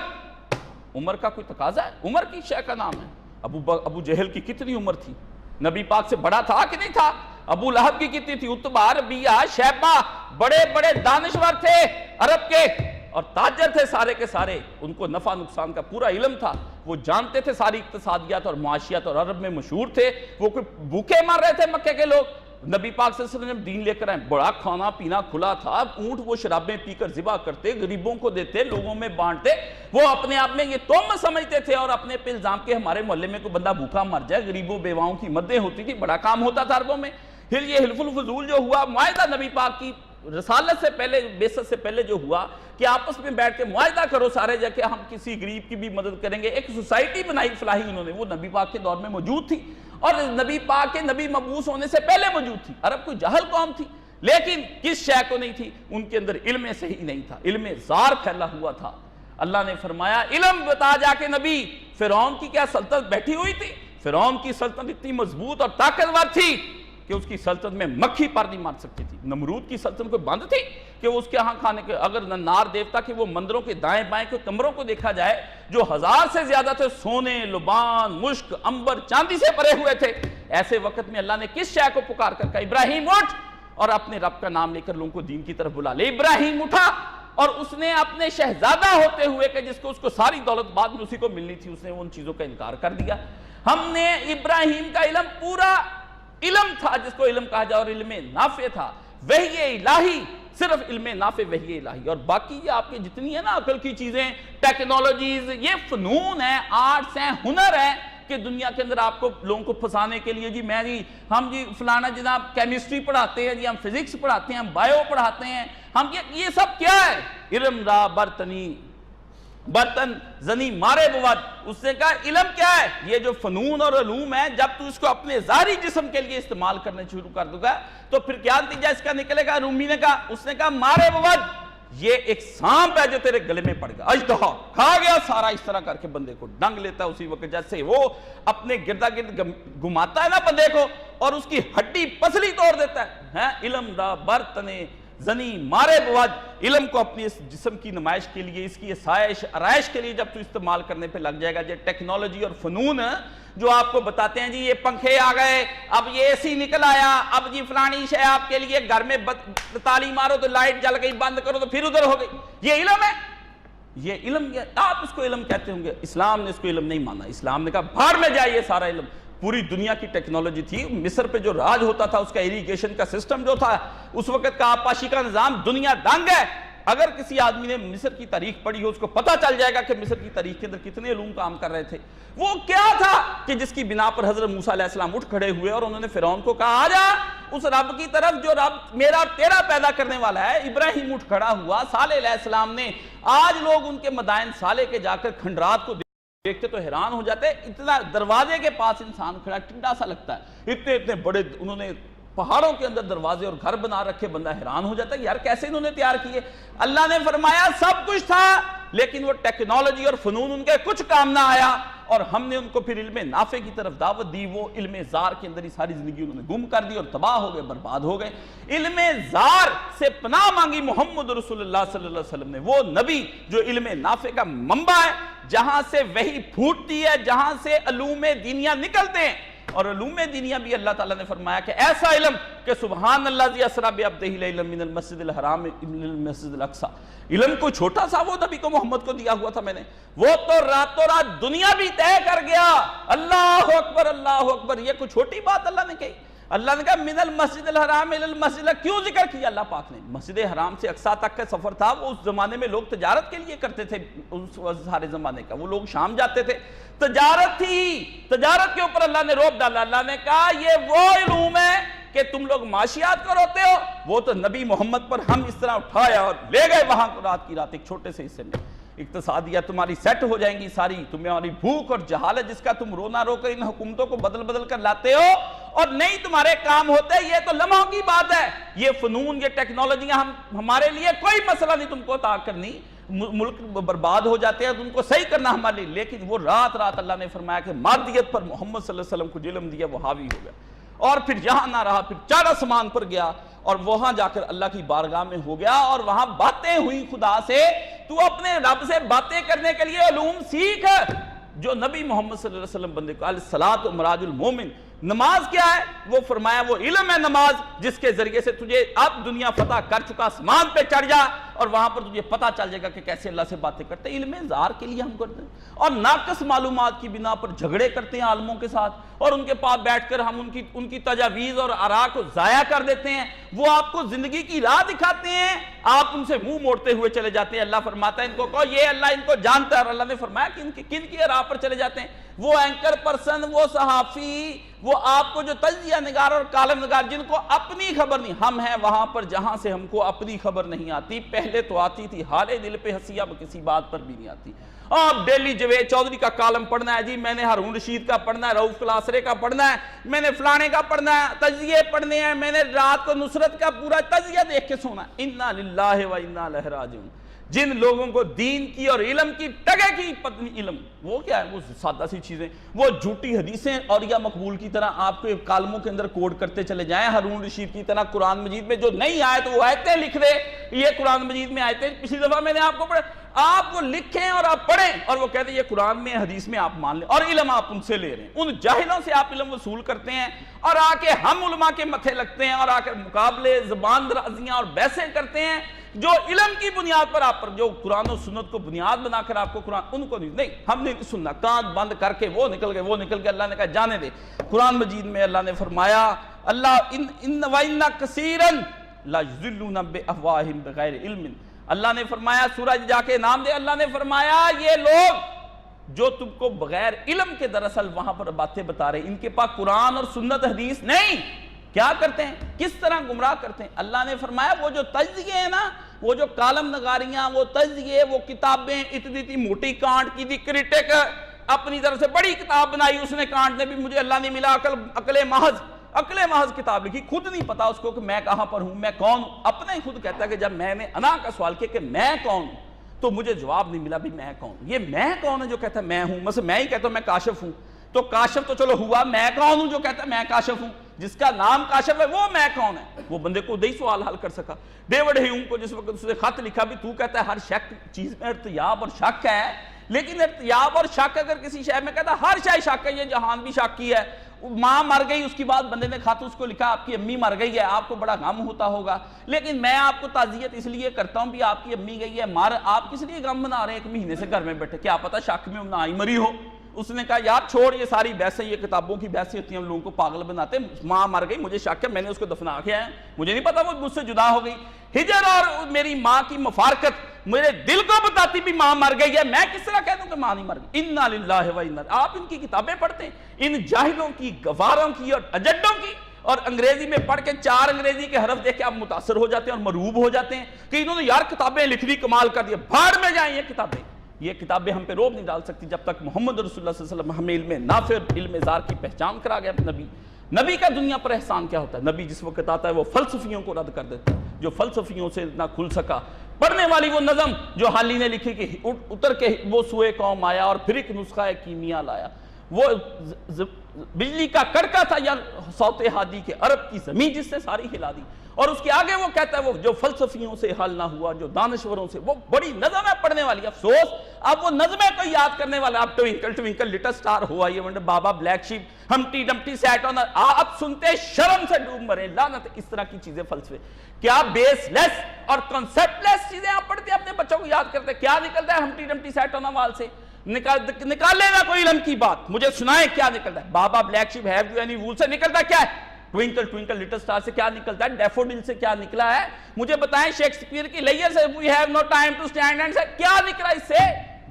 عمر کا کوئی تقاضا ہے؟ عمر کی شے کا نام ہے. ابو جہل کی کتنی عمر تھی؟ نبی پاک سے بڑا تھا کہ نہیں تھا؟ ابو لہب کی کتنی تھی؟ عتبہ, ربیعہ, شیبہ, بڑے بڑے دانشور تھے عرب کے اور تاجر تھے سارے کے سارے, ان کو نفع نقصان کا پورا علم تھا. وہ جانتے تھے ساری اقتصادیات اور معاشیات اور عرب میں مشہور تھے. وہ کوئی بھوکے مر رہے تھے مکے کے لوگ. نبی پاک صلی اللہ علیہ وسلم دین لے کر آئے, بڑا کھانا پینا کھلا تھا, اونٹ وہ شرابیں پی کر ذبح کرتے, غریبوں کو دیتے, لوگوں میں بانٹتے. وہ اپنے آپ میں یہ توم سمجھتے تھے اور اپنے پہ الزام کے ہمارے محلے میں کوئی بندہ بھوکا مر جائے, غریبوں بیواؤں کی مددیں ہوتی تھی, بڑا کام ہوتا تھا عربوں میں. پھر یہ حلف الفضول جو ہوا, معاہدہ نبی پاک کی رسالت سے پہلے, بعثت سے پہلے جو ہوا کہ آپس میں بیٹھ کے معاہدہ کرو سارے جا کے ہم کسی غریب کی بھی مدد کریں گے. ایک سوسائٹی بنائی فلاحی انہوں نے, وہ نبی پاک کے دور میں موجود تھی اور نبی پاک کے نبی مبعوث ہونے سے پہلے موجود تھی. عرب کوئی جاہل قوم تھی, لیکن کس شے کو نہیں تھی, ان کے اندر علم صحیح نہیں تھا, علم زار پھیلا ہوا تھا. اللہ نے فرمایا علم بتا جا کے نبی. فرعون کی کیا سلطنت بیٹھی ہوئی تھی؟ فرعون کی سلطنت اتنی مضبوط اور طاقتور تھی کہ اس کی سلطنت میں مکھی پر نہیں مار سکتی تھی. نمرود کی سلطنت کوئی بند تھی کہ اس کے ہاں کھانے کے, اگر نار دیوتا کے وہ مندروں کے دائیں بائیں کے کمروں کو دیکھا جائے جو 1000 سے زیادہ تھے, سونے, لبان, مشک, عنبر, چاندی سے بھرے ہوئے تھے, ایسے وقت میں اللہ نے کس شے کو پکار کر کہا ابراہیم اٹھ, اور اپنے رب کا نام لے کر لوگوں کو دین کی طرف بلا لے. ابراہیم اٹھا اور اس نے اپنے شہزادہ ہوتے ہوئے کہ جس کو اس کو ساری دولت بعد میں اسی کو ملنی تھی, اس نے ان چیزوں کا انکار کر دیا. ہم نے ابراہیم کا علم پورا علم تھا جس کو علم کہا جائے, اور علم نافع تھا, وحی الہی, صرف علم نافع وحی الہی. اور باقی یہ آپ کے جتنی ہے نا عقل کی چیزیں, ٹیکنالوجیز, یہ فنون ہیں, آرٹس ہیں, ہنر ہیں کہ دنیا کے اندر آپ کو لوگوں کو پھنسانے کے لیے ہم فلانا جناب کیمسٹری پڑھاتے ہیں, ہم فزکس پڑھاتے ہیں, ہم بایو پڑھاتے ہیں, ہم یہ سب کیا ہے؟ علم را برتن زنی مارے بود. اس نے کہا علم کیا ہے؟ یہ جو فنون اور علوم ہے, جب تو اس کو اپنے ظاہری جسم کے لیے استعمال کرنے شروع کر دوں گا تو پھر کیا نتیجہ اس کا نکلے گا؟ رومی نے کہا, اس نے کہا مارے بود, یہ ایک سانپ ہے جو تیرے گلے میں پڑ گیا, اژدہا کھا گیا سارا. اس طرح کر کے بندے کو ڈنگ لیتا ہے اسی وقت, جیسے وہ اپنے گردا گرد گھماتا ہے نا بندے کو اور اس کی ہڈی پسلی توڑ دیتا ہے. علم دا برتن زنی مارے بود. علم کو اپنی اس جسم کی نمائش کے لیے, اس کی سائش آرائش کے لیے جب تو استعمال کرنے پہ لگ جائے گا, جو ٹیکنالوجی اور فنون جو آپ کو بتاتے ہیں جی یہ پنکھے آ گئے, اب یہ اے سی نکل آیا, اب جی فلانی شے آپ کے لیے, گھر میں تالی مارو تو لائٹ جل گئی, بند کرو تو پھر ادھر ہو گئی, یہ علم ہے. یہ علم, آپ اس کو علم کہتے ہوں گے, اسلام نے اس کو علم نہیں مانا. اسلام نے کہا بھاڑ میں جائے یہ سارا علم. پوری دنیا کی ٹیکنالوجی تھی, مصر پہ جو راج ہوتا تھا اس کا ایریگیشن کا سسٹم جو تھا, اس وقت کا آبپاشی کا نظام, دنیا دنگ ہے. اگر کسی آدمی نے مصر کی تاریخ پڑھی ہو اس کو پتہ چل جائے گا کہ مصر کی تاریخ کے اندر کتنے علوم کام کر رہے تھے. وہ کیا تھا کہ جس کی بنا پر حضرت موسیٰ علیہ السلام اٹھ کھڑے ہوئے اور انہوں نے فرعون کو کہا آجا اس رب کی طرف جو رب میرا تیرا پیدا کرنے والا ہے. ابراہیم اٹھ کھڑا ہوا, صالح علیہ السلام نے, آج لوگ ان کے مدائن صالح کے جا کر کھنڈرات کو دیکھتے تو حیران ہو جاتے, اتنا دروازے کے پاس انسان کھڑا ٹنڈا سا لگتا ہے, اتنے بڑے انہوں نے پہاڑوں کے اندر دروازے اور گھر بنا رکھے, بندہ حیران ہو جاتا ہے یار کیسے انہوں نے تیار کیے. اللہ نے فرمایا سب کچھ تھا لیکن وہ ٹیکنالوجی اور فنون ان کے کچھ کام نہ آیا, اور ہم نے ان کو پھر علم نافع کی طرف دعوت دی. وہ علم زار کے اندر ہی ساری زندگی انہوں نے گم کر دی اور تباہ ہو گئے, برباد ہو گئے. علم زار سے پناہ مانگی محمد رسول اللہ صلی اللہ علیہ وسلم نے, وہ نبی جو علم نافع کا منبع ہے, جہاں سے وحی پھوٹتی ہے, جہاں سے علوم دینیاں نکلتے ہیں. اور علوم دینیاں بھی اللہ تعالیٰ نے فرمایا کہ ایسا علم کہ سبحان اللہ ذی اسریٰ بعبدہ لیلا من المسجد الحرام الى المسجد الاقصیٰ. علم کو چھوٹا سا وہ نبی کو محمد کو دیا ہوا تھا میں نے, وہ تو راتوں رات دنیا بھی طے کر گیا. اللہ اکبر اللہ اکبر, یہ کوئی چھوٹی بات اللہ نے کہی. اللہ نے کہا من المسجد الحرام الى المسجد, کیوں ذکر کیا اللہ پاک نے؟ مسجد حرام سے اقصیٰ تک کا سفر تھا, وہ اس زمانے میں لوگ تجارت کے لیے کرتے تھے, اس سارے زمانے کا وہ لوگ شام جاتے تھے, تجارت تھی, تجارت کے اوپر اللہ نے روک ڈالا. اللہ نے کہا یہ وہ علوم ہے کہ تم لوگ معاشیات کو روتے ہو, وہ تو نبی محمد پر ہم اس طرح اٹھایا اور لے گئے وہاں کو رات کی رات ایک چھوٹے سے حصے میں. اقتصادیات تمہاری سیٹ ہو جائیں گی ساری, تمہاری بھوک اور جہالت جس کا تم رونا رو کر ان حکومتوں کو بدل بدل کر لاتے ہو اور نہیں تمہارے کام ہوتے, یہ تو لمحوں کی بات ہے. یہ فنون, یہ ٹیکنالوجیاں ہمارے لیے کوئی مسئلہ نہیں تم کو عطا کرنی, ملک برباد ہو جاتے ہیں ان کو صحیح کرنا ہمارے لیے. لیکن وہ رات رات اللہ نے فرمایا کہ مادیت پر محمد صلی اللہ علیہ وسلم کو علم دیا, وہ حاوی ہو گیا. اور پھر یہاں نہ رہا, پھر 4 آسمان پر گیا اور وہاں جا کر اللہ کی بارگاہ میں ہو گیا, اور وہاں باتیں ہوئی خدا سے. تو اپنے رب سے باتیں کرنے کے لیے علوم سیکھ, جو نبی محمد صلی اللہ علیہ وسلم بندے کو الصلاۃ مراج المومن. نماز کیا ہے؟ وہ فرمایا وہ علم ہے نماز, جس کے ذریعے سے تجھے اب دنیا فتح کر چکا, آسمان پہ چڑھ جا اور وہاں پر تجھے پتہ چل جائے گا کہ کیسے اللہ سے باتیں کرتے ہیں۔ علم اظہار کے لیے ہم کرتے ہیں، اور ناقص معلومات کی بنا پر جھگڑے کرتے ہیں عالموں کے ساتھ، اور ان کے پاس بیٹھ کر ہم ان کی تجاویز اور آراء کو ضائع کر دیتے ہیں۔ وہ آپ کو زندگی کی راہ دکھاتے ہیں، آپ ان سے منہ موڑتے ہوئے چلے جاتے ہیں۔ اللہ فرماتا ہے ان کو کہو یہ اللہ ان کو جانتا ہے، اور اللہ نے فرمایا کہ کن کی راہ پر چلے جاتے ہیں؟ وہ اینکر پرسن، وہ صحافی، وہ آپ کو جو تجزیہ نگار اور کالم نگار، جن کو اپنی خبر نہیں۔ ہم ہیں وہاں پر جہاں سے ہم کو اپنی خبر نہیں آتی، پہلے تو آتی تھی، حال دل پہ ہنسی، اب کسی بات پر بھی نہیں آتی۔ آپ ڈیلی جوید چودھری کا کالم پڑھنا ہے جی، میں نے ہارون رشید کا پڑھنا ہے، رؤف کلاسرے کا پڑھنا ہے، میں نے فلانے کا پڑھنا ہے، تجزیے پڑھنے ہیں، میں نے رات کو نصرت کا پورا تجزیہ دیکھ کے سونا ہے۔ انا للہ و انا الیہ راجعون۔ جن لوگوں کو دین کی اور علم کی ٹگے کی پتنی علم، وہ کیا ہے؟ وہ سادہ سی چیزیں، وہ جھوٹی حدیثیں اور یا مقبول کی طرح آپ کے کالموں کے اندر کوڈ کرتے چلے جائیں، ہارون رشید کی طرح قرآن مجید میں جو نہیں آئے تو وہ آیتیں لکھ دے، یہ قرآن مجید میں آیتیں پچھلی دفعہ میں نے آپ کو پڑھا، آپ وہ لکھیں اور آپ پڑھیں، اور وہ کہتے ہیں یہ قرآن میں حدیث میں آپ مان لیں، اور علم آپ ان سے لے رہے ہیں، ان جاہلوں سے آپ علم وصول کرتے ہیں، اور آ کے ہم علماء کے متھے لگتے ہیں، اور آ کے مقابلے زبان درازیاں اور بحثیں کرتے ہیں، جو علم کی بنیاد پر آپ پر، جو قرآن و سنت کو بنیاد بنا کر آپ کو قرآن، ان کو نہیں، ہم نے نہیں سننا، کان بند کر کے وہ نکل گئے، اللہ نے کہا جانے دے۔ قرآن مجید میں اللہ نے فرمایا اللہ وَإِنَّ كَثِيرًا لَيُضِلُّونَ بِأَفْوَاهِهِمْ بِغَيْرِ علم، اللہ نے فرمایا سورج جا کے نام دے، اللہ نے فرمایا یہ لوگ جو تم کو بغیر علم کے دراصل وہاں پر باتیں بتا رہے، ان کے پاس قرآن اور سنت حدیث نہیں، کیا کرتے ہیں؟ کس طرح گمراہ کرتے ہیں؟ اللہ نے فرمایا وہ جو تجزیے ہیں نا، وہ جو کالم نگاریاں، وہ تجزیے، وہ کتابیں، اتنی موٹی کانٹ کی دی کرٹک، اپنی طرف سے بڑی کتاب بنائی اس نے، کانٹ نے بھی مجھے اللہ نے ملا عقل محض کتاب لکھی، خود نہیں پتا اس کو کہ میں کہاں پر ہوں، میں کون ہوں، اپنے ہی خود کہتا ہے کہ جب میں نے انا کا سوال کیا کہ میں کون ہوں تو مجھے جواب نہیں ملا بھی میں کون ہوں۔ یہ میں کون ہے جو کہتا ہے میں ہوں؟ مثلا میں ہی کہتا ہوں میں کاشف ہوں، تو کاشف تو چلو ہوا، میں کون ہوں جو کہتا ہے میں کاشف ہوں؟ جس کا نام کاشف ہے وہ میں کون ہے؟ وہ بندے کو دہی سوال حل کر سکا۔ ڈیوڈ ہیوم کو جس وقت اس نے خط لکھا بھی تو کہتا ہے ہر شک چیز میں ارتیاب اور شک ہے، لیکن ارتیاب اور شک اگر کسی شے میں کہتا ہے ہر شے شک ہے، یہ جہان بھی شک کی ہے۔ ماں مر گئی، اس کی بعد بندے نے خط اس کو لکھا آپ کی امی مر گئی ہے، آپ کو بڑا غم ہوتا ہوگا، لیکن میں آپ کو تعزیت اس لیے کرتا ہوں بھی آپ کی امی گئی ہے مر، آپ کس لیے غم منا رہے ہیں؟ ایک مہینے سے گھر میں بیٹھے، کیا پتا شک میں نہ آئی مری ہو۔ اس نے کہا یار چھوڑ یہ ساری بحثیں، یہ کتابوں کی بحثیں ہوتی ہیں، ہم لوگوں کو پاگل بناتے ہیں، ماں مر گئی مجھے شک ہے، میں نے اس کو دفنا کے آیا، مجھے نہیں پتا وہ مجھ سے جدا ہو گئی۔ ہجر اور میری ماں کی مفارقت میرے دل کو بتاتی بھی ماں مر گئی ہے، میں کس طرح کہہ دوں کہ ماں نہیں مر گئی؟ انا للہ و انا، آپ ان کی کتابیں پڑھتے ہیں، ان جاہلوں کی، گواروں کی اور اجڈوں کی، اور انگریزی میں پڑھ کے 4 انگریزی کے حرف دیکھ کے آپ متاثر ہو جاتے ہیں اور مرعوب ہو جاتے ہیں کہ انہوں نے یار کتابیں لکھ دی، کمال کر دیا، بھاڑ میں جائیں یہ کتابیں ہم پہ روب نہیں ڈال سکتی جب تک محمد رسول اللہ صلی اللہ علیہ وسلم ہمیں علم نافع، علم اظہار کی پہچان کرا گیا۔ نبی کا دنیا پر احسان کیا ہوتا ہے؟ نبی جس وقت آتا ہے وہ فلسفیوں کو رد کر دیتا ہے، جو فلسفیوں سے نہ کھل سکا، پڑھنے والی وہ نظم جو حالی نے لکھی کہ اتر کے وہ سوئے قوم آیا اور پھر ایک نسخہ کیمیا لایا، وہ بجلی کا کڑکا تھا یا صوت ہادی کے عرب کی زمین جس سے ساری ہلا دی، اور اس کے آگے وہ کہتا ہے وہ جو فلسفیوں سے حل نہ ہوا، جو دانشوروں سے، وہ بڑی نظم ہے پڑھنے والی۔ افسوس اب وہ نظمیں کو یاد کرنے والا، اب ٹوینکل ٹوینکل لٹل سٹار ہوا، یہ ونڈر بابا بلیک شیپ، ہمٹی ڈمٹی سیٹ آن، اب سنتے شرم سے ڈوب مرے، لعنت۔ اس طرح کی چیزیں فلسفے، کیا بیس لیس اور کنسپٹ لیس چیزیں آپ پڑھتے ہیں، اپنے بچوں کو یاد کرتے ہیں، کیا نکلتا ہے ہمٹی ڈمٹی سیٹ آن وال سے؟ نکال لینا کوئی علم کی بات، مجھے سنائیں کیا نکلتا ہے؟ بابا black shape have you any وول سے نکلتا کیا ہے؟ ٹوینکل ٹوینکل لٹل سٹار سے کیا نکلتا ہے؟ ڈیفوڈل سے کیا نکلا ہے؟ مجھے بتائیں شیکسپیئر کی لیئر سے we have no time to stand and سے کیا نکلا؟ اس سے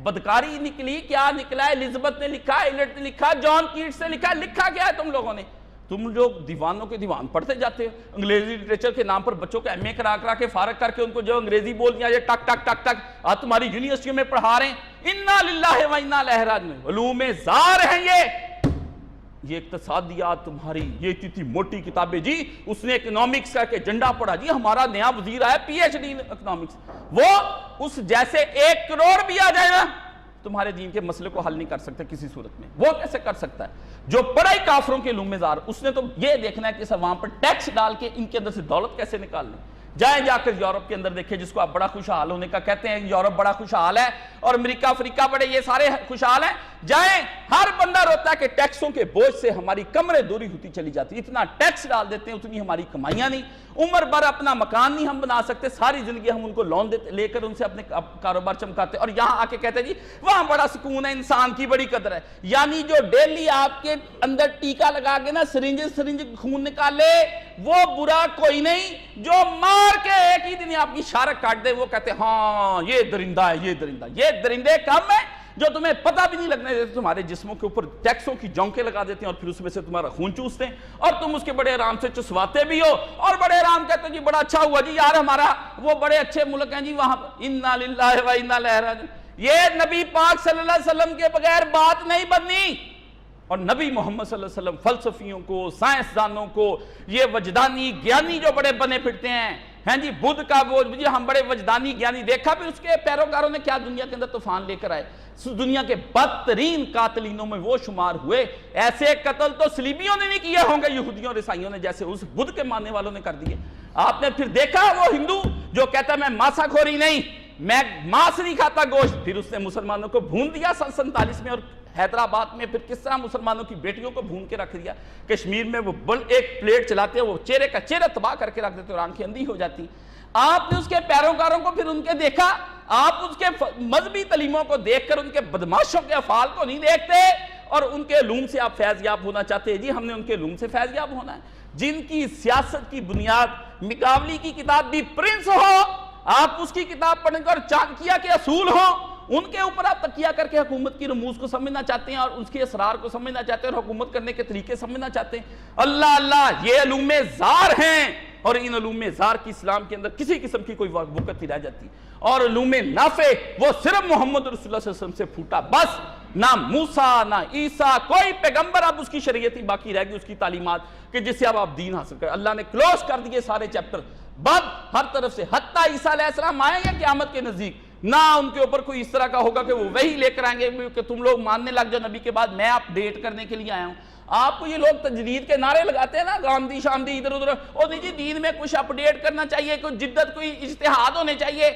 بدکاری نکلی، کیا نکلا ہے؟ الزبتھ نے لکھا، ایلٹ نے لکھا، جان کیٹس نے لکھا، لکھا کیا ہے تم لوگوں نے؟ تم لوگ دیوانوں کے دیوان پڑھتے جاتے ہو، انگریزی لٹریچر کے نام پر بچوں کو ایم اے کرا کے فارغ کر کے ان کو جو انگریزی بول دیا، یہ ٹک ٹک ٹک ٹک آج تمہاری یونیورسٹیوں میں پڑھا رہے ہیں۔ انا للہ و انا الیہ راجعون، علوم زار ہیں یہ اقتصادیات تمہاری، یہ اتنی موٹی کتابیں جی، اس نے اکنامکس کا کہ جنڈا پڑھا جی، ہمارا نیا وزیر آیا پی ایچ ڈی اکنامکس، وہ اس جیسے 1 کروڑ بھی آ جائے نا تمہارے دین کے مسئلے کو حل نہیں کر سکتا کسی صورت میں۔ وہ کیسے کر سکتا ہے جو پڑھائی کافروں کے علوم زار؟ اس نے تو یہ دیکھنا ہے کہ وہاں پر ٹیکس ڈال کے ان کے اندر سے دولت کیسے نکال لیں۔ جائیں جا کر یورپ کے اندر دیکھیں، جس کو آپ بڑا خوشحال ہونے کا کہتے ہیں، یورپ بڑا خوشحال ہے اور امریکہ افریقہ بڑے یہ سارے خوشحال ہیں، جائیں ہر بندہ روتا ہے کہ ٹیکسوں کے بوجھ سے ہماری کمریں دوری ہوتی چلی جاتی، اتنا ٹیکس ڈال دیتے ہیں اتنی ہماری کمائیاں نہیں، عمر بھر اپنا مکان نہیں ہم بنا سکتے، ساری زندگی ہم ان کو لون لے کر ان سے اپنے کاروبار چمکاتے، اور یہاں آ کے کہتے ہیں جی وہاں بڑا سکون ہے، انسان کی بڑی قدر ہے۔ یعنی جو ڈیلی آپ کے اندر ٹیکا لگا کے نا سرنج خون نکالے وہ برا کوئی نہیں، جو مار کے ایک ہی دن آپ کی شارک کاٹ دے وہ کہتے ہیں ہاں یہ درندہ ہے، یہ درندہ۔ یہ درندے کم ہیں جو تمہیں پتہ بھی نہیں لگنے دیتے، تمہارے جسموں کے اوپر ٹیکسوں کی جونکیں لگا دیتے ہیں اور پھر اس میں سے تمہارا خون چوستے ہیں، اور تم اس کے بڑے آرام سے چسواتے بھی ہو، اور بڑے آرام کہتے ہو جی بڑا اچھا ہوا جی یار ہمارا وہ بڑے اچھے ملک ہیں جی وہاں انا للہ و انا الیہ راجعون۔ یہ نبی پاک صلی اللہ علیہ وسلم کے بغیر بات نہیں بننی، اور نبی محمد صلی اللہ علیہ وسلم فلسفیوں کو، سائنسدانوں کو، یہ وجدانی گیانی جو بڑے بنے پھرتے ہیں جی بدھ کا وہ جی ہم بڑے وجدانی گیانی، دیکھا بھی اس کے پیروکاروں نے کیا دنیا کے اندر طوفان لے کر آئے، دنیا کے بدترین قاتلینوں میں وہ شمار ہوئے۔ ایسے قتل تو صلیبیوں نے نہیں کیے ہوں گے یہودیوں اور عیسائیوں نے جیسے اس بدھ کے ماننے والوں نے کر دیے۔ آپ نے پھر دیکھا وہ ہندو جو کہتا ہے میں ماسا کھوری نہیں، میں ماس نہیں کھاتا گوشت، پھر اس نے مسلمانوں کو بھون دیا سن 47 میں، اور حیدرآباد میں پھر کس طرح مسلمانوں کی بیٹیوں کو بھون کے رکھ دیا۔ کشمیر میں وہ ایک پلیٹ چلاتے ہیں، وہ چہرے کا چہرہ تباہ کر کے رکھ دیتے اور آنکھیں اندھی ہو جاتی۔ آپ نے اس کے پیروکاروں کو پھر ان کے دیکھا، آپ اس کے مذہبی تعلیموں کو دیکھ کر ان کے بدماشوں کے افعال کو نہیں دیکھتے، اور ان کے علوم سے آپ فیض یاب ہونا چاہتے ہیں۔ جی ہم نے ان کے علوم سے فیض یاب ہونا ہے، جن کی سیاست کی بنیاد مکاولی کی کتاب دی پرنس ہو، آپ اس کی کتاب پڑھیں گے، اور چانکیہ کے اصول ہوں ان کے اوپر آپ تکیہ کر کے حکومت کی رموز کو سمجھنا چاہتے ہیں، اور اس کے اسرار کو سمجھنا چاہتے ہیں، اور حکومت کرنے کے طریقے سمجھنا چاہتے ہیں۔ اللہ اللہ، یہ علوم زار ہیں، اور ان علوم زار کی اسلام کے اندر کسی قسم کی کوئی وقت نہیں رہ جاتی، اور علوم نافع وہ صرف محمد رسول اللہ صلی اللہ علیہ وسلم سے پھوٹا، بس نہ موسیٰ نہ عیسیٰ، کوئی پیغمبر اب اس کی شریعت ہی باقی رہ گئی، اس کی تعلیمات کہ جس سے اب آپ دین حاصل کریں۔ اللہ نے کلوز کر دیے سارے چیپٹر، بد ہر طرف سے، حتیٰ عیسیٰ علیہ السلام آئیں گے قیامت کے نزدیک، نہ ان کے اوپر کوئی اس طرح کا ہوگا کہ وہ وہی لے کر آئیں گے کہ تم لوگ ماننے لگ جاؤ نبی کے بعد میں اپ ڈیٹ کرنے کے لیے آیا ہوں۔ آپ کو یہ لوگ تجدید کے نعرے لگاتے ہیں نا، گاندھی شامدھی ادھر ادھر، اور نہیں جی دین میں کچھ اپ ڈیٹ کرنا چاہیے، کوئی جدت، کوئی اجتہاد ہونے چاہیے۔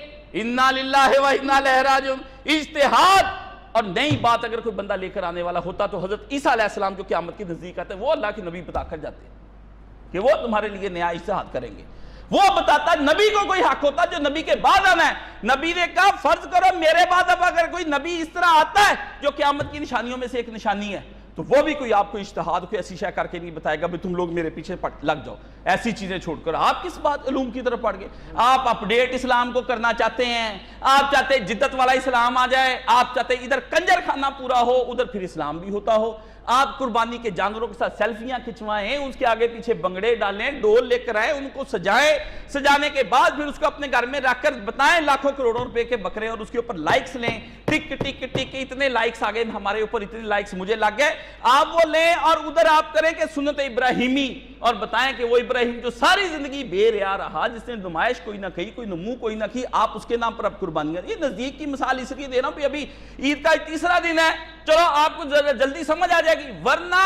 انا للہ و انا الیہ راجعون، اجتہاد اور نئی بات اگر کوئی بندہ لے کر آنے والا ہوتا تو حضرت عیسیٰ علیہ السلام جو قیامت کے نزدیک آتے ہیں وہ اللہ کے نبی بتا کر جاتے ہیں کہ وہ تمہارے لیے نیا اجتہاد کریں گے۔ وہ بتاتا نبی کو کوئی حق ہوتا جو نبی کے بعد آنا ہے۔ نبی نے کہا فرض کرو میرے بعد اب اگر کوئی نبی اس طرح آتا ہے جو قیامت کی نشانیوں میں سے ایک نشانی ہے، تو وہ بھی کوئی آپ کو اجتہاد کوئی ایسی شے کر کے نہیں بتائے گا بھی تم لوگ میرے پیچھے لگ جاؤ، ایسی چیزیں چھوڑ کر۔ آپ کس بات علوم کی طرف پڑھ گئے؟ آپ اپڈیٹ اسلام کو کرنا چاہتے ہیں، آپ چاہتے ہیں جدت والا اسلام آ جائے، آپ چاہتے ہیں ادھر کنجر خانہ پورا ہو ادھر پھر اسلام بھی ہوتا ہو، آپ قربانی کے جانوروں کے ساتھ سیلفیاں کھچوائیں، اس کے آگے پیچھے بنگڑے ڈالیں، ڈول لے کر آئیں، ان کو سجائیں، سجانے کے بعد پھر اس کو اپنے گھر میں رکھ کر بتائیں لاکھوں کروڑوں روپے کے بکرے، اور اس کے اوپر لائکس لیں، ٹک ٹک ٹک اتنے لائکس آگے ہمارے اوپر، اتنے لائکس مجھے لگ گئے، آپ وہ لیں اور ادھر آپ کریں کہ سنت ابراہیمی، اور بتائیں کہ وہ ابراہیم جو ساری زندگی بے ریا رہا، جس نے نمائش کوئی نہ کی، کوئی نمو کوئی نہ کی، آپ اس کے نام پر اب قربانیاں۔ یہ نزدیک کی مثال اس لیے دے رہا ہوں کہ ابھی عید کا تیسرا دن ہے، چلو آپ کو جلدی سمجھ آ جائے گی، ورنہ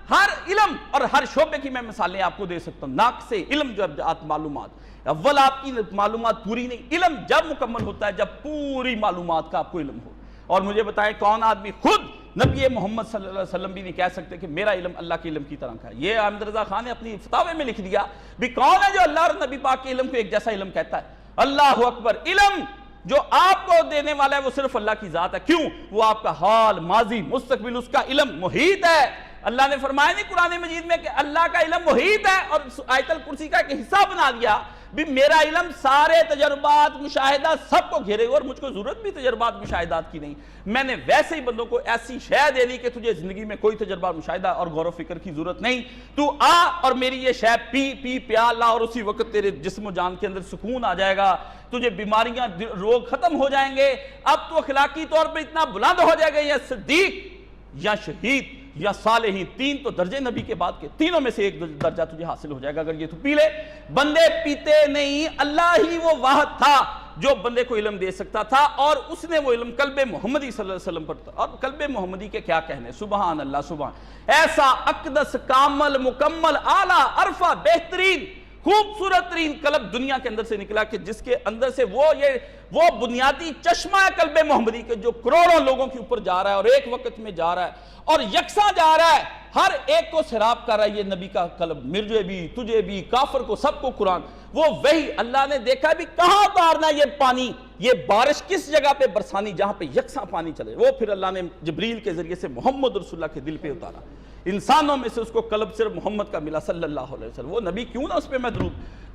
ہر علم اور ہر شعبے کی میں مثالیں آپ کو دے سکتا ہوں۔ ناقص علم جب معلومات، اول آپ کی معلومات پوری نہیں، علم جب مکمل ہوتا ہے جب پوری معلومات کا آپ کو علم ہو۔ اور مجھے بتائیں کون آدمی خود نبی محمد صلی اللہ علیہ وسلم بھی نہیں کہہ سکتے کہ میرا علم اللہ کے علم کی طرح کا ہے۔ یہ احمد رضا خان نے اپنی فتاوے میں لکھ دیا بھی کون ہے جو اللہ اور نبی پاک کے علم کو ایک جیسا علم کہتا ہے؟ اللہ اکبر، علم جو آپ کو دینے والا ہے وہ صرف اللہ کی ذات ہے۔ کیوں؟ وہ آپ کا حال، ماضی، مستقبل، اس کا علم محیط ہے۔ اللہ نے فرمایا نہیں قرآن مجید میں کہ اللہ کا علم محیط ہے، اور آیت الکرسی کا ایک حصہ بنا دیا بھی میرا علم سارے تجربات مشاہدات سب کو گھیرے گا، اور مجھ کو ضرورت بھی تجربات مشاہدات کی نہیں، میں نے ویسے ہی بندوں کو ایسی شے دے دی کہ تجھے زندگی میں کوئی تجربہ مشاہدہ اور غور و فکر کی ضرورت نہیں، تو آ اور میری یہ شے پی پیا لا، اور اسی وقت تیرے جسم و جان کے اندر سکون آ جائے گا، تجھے بیماریاں روگ ختم ہو جائیں گے، اب تو اخلاقی طور پر اتنا بلند ہو جائے گا، یا صدیق یا شہید یا صالحین، تین تو درجے نبی کے بعد کے، تینوں میں سے ایک درجہ تجھے حاصل ہو جائے گا اگر یہ تو پی لے۔ بندے پیتے نہیں، اللہ ہی وہ واحد تھا جو بندے کو علم دے سکتا تھا، اور اس نے وہ علم قلب محمدی صلی اللہ علیہ وسلم پر تھا۔ اور قلب محمدی کے کیا کہنے، سبحان اللہ، سبحان، ایسا اقدس، کامل، مکمل، اعلیٰ، عرفہ، بہترین خوبصورت ترین قلب دنیا کے اندر سے نکلا کہ جس کے اندر سے وہ بنیادی چشمہ ہے قلب محمدی کے جو کروڑوں لوگوں کے اوپر جا رہا ہے اور ایک وقت میں جا رہا ہے اور یکساں جا رہا ہے، ہر ایک کو سیراب کر رہا ہے یہ نبی کا قلب، مرجے بھی، تجھے بھی، کافر کو، سب کو قرآن۔ وہ وہی اللہ نے دیکھا بھی کہاں اتارنا یہ پانی، یہ بارش کس جگہ پہ برسانی جہاں پہ یکساں پانی چلے، وہ پھر اللہ نے جبریل کے ذریعے سے محمد رسول اللہ کے دل پہ اتارا۔ انسانوں میں سے اس کو قلب صرف محمد کا ملا صلی اللہ علیہ وسلم۔ وہ نبی کیوں نہ اس پہ میں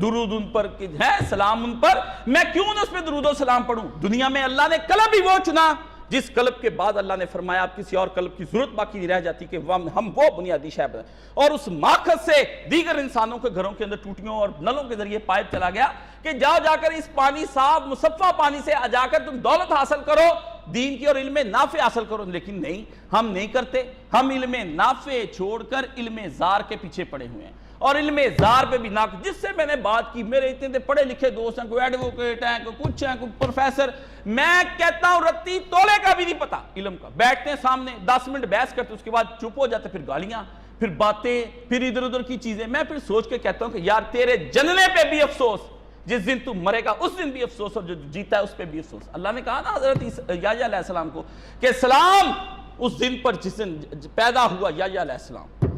درود ان پر ہے، سلام ان پر، میں کیوں نہ اس پہ درود و سلام پڑھوں؟ دنیا میں اللہ نے قلب ہی وہ چنا جس قلب کے بعد اللہ نے فرمایا اب کسی اور قلب کی ضرورت باقی نہیں رہ جاتی کہ ہم وہ بنیادی شے بنائیں، اور اس ماخذ سے دیگر انسانوں کے گھروں کے اندر ٹوٹیوں اور نلوں کے ذریعے پائپ چلا گیا کہ جا کر اس پانی صاف مصفہ پانی سے جا کر تم دولت حاصل کرو، دین کی اور علم نافع حاصل کرو۔ لیکن نہیں، ہم نہیں کرتے، ہم علم نافع چھوڑ کر علم زار کے پیچھے پڑے ہوئے ہیں، اور علم زار پہ بھی جس سے میں نے بات کی، میرے اتنے پڑھے لکھے دوست ہیں، کوئی ایڈوکیٹ ہیں، کوئی کچھ ہیں، کوئی پروفیسر، میں کہتا ہوں رتی تولے کا بھی نہیں پتا علم کا، بیٹھتے ہیں سامنے 10 منٹ بحث کرتے اس کے بعد چپ ہو جاتے، پھر گالیاں، پھر باتیں، پھر ادھر ادھر کی چیزیں۔ میں پھر سوچ کے کہتا ہوں کہ یار تیرے جننے پہ بھی افسوس، جس دن تو مرے گا اس دن بھی افسوس، اور جو جیتا ہے اس پہ بھی افسوس۔ اللہ نے کہا نا حضرت یحییٰ علیہ السلام کو کہ سلام اس دن پر جس دن پیدا ہوا یحییٰ علیہ السلام،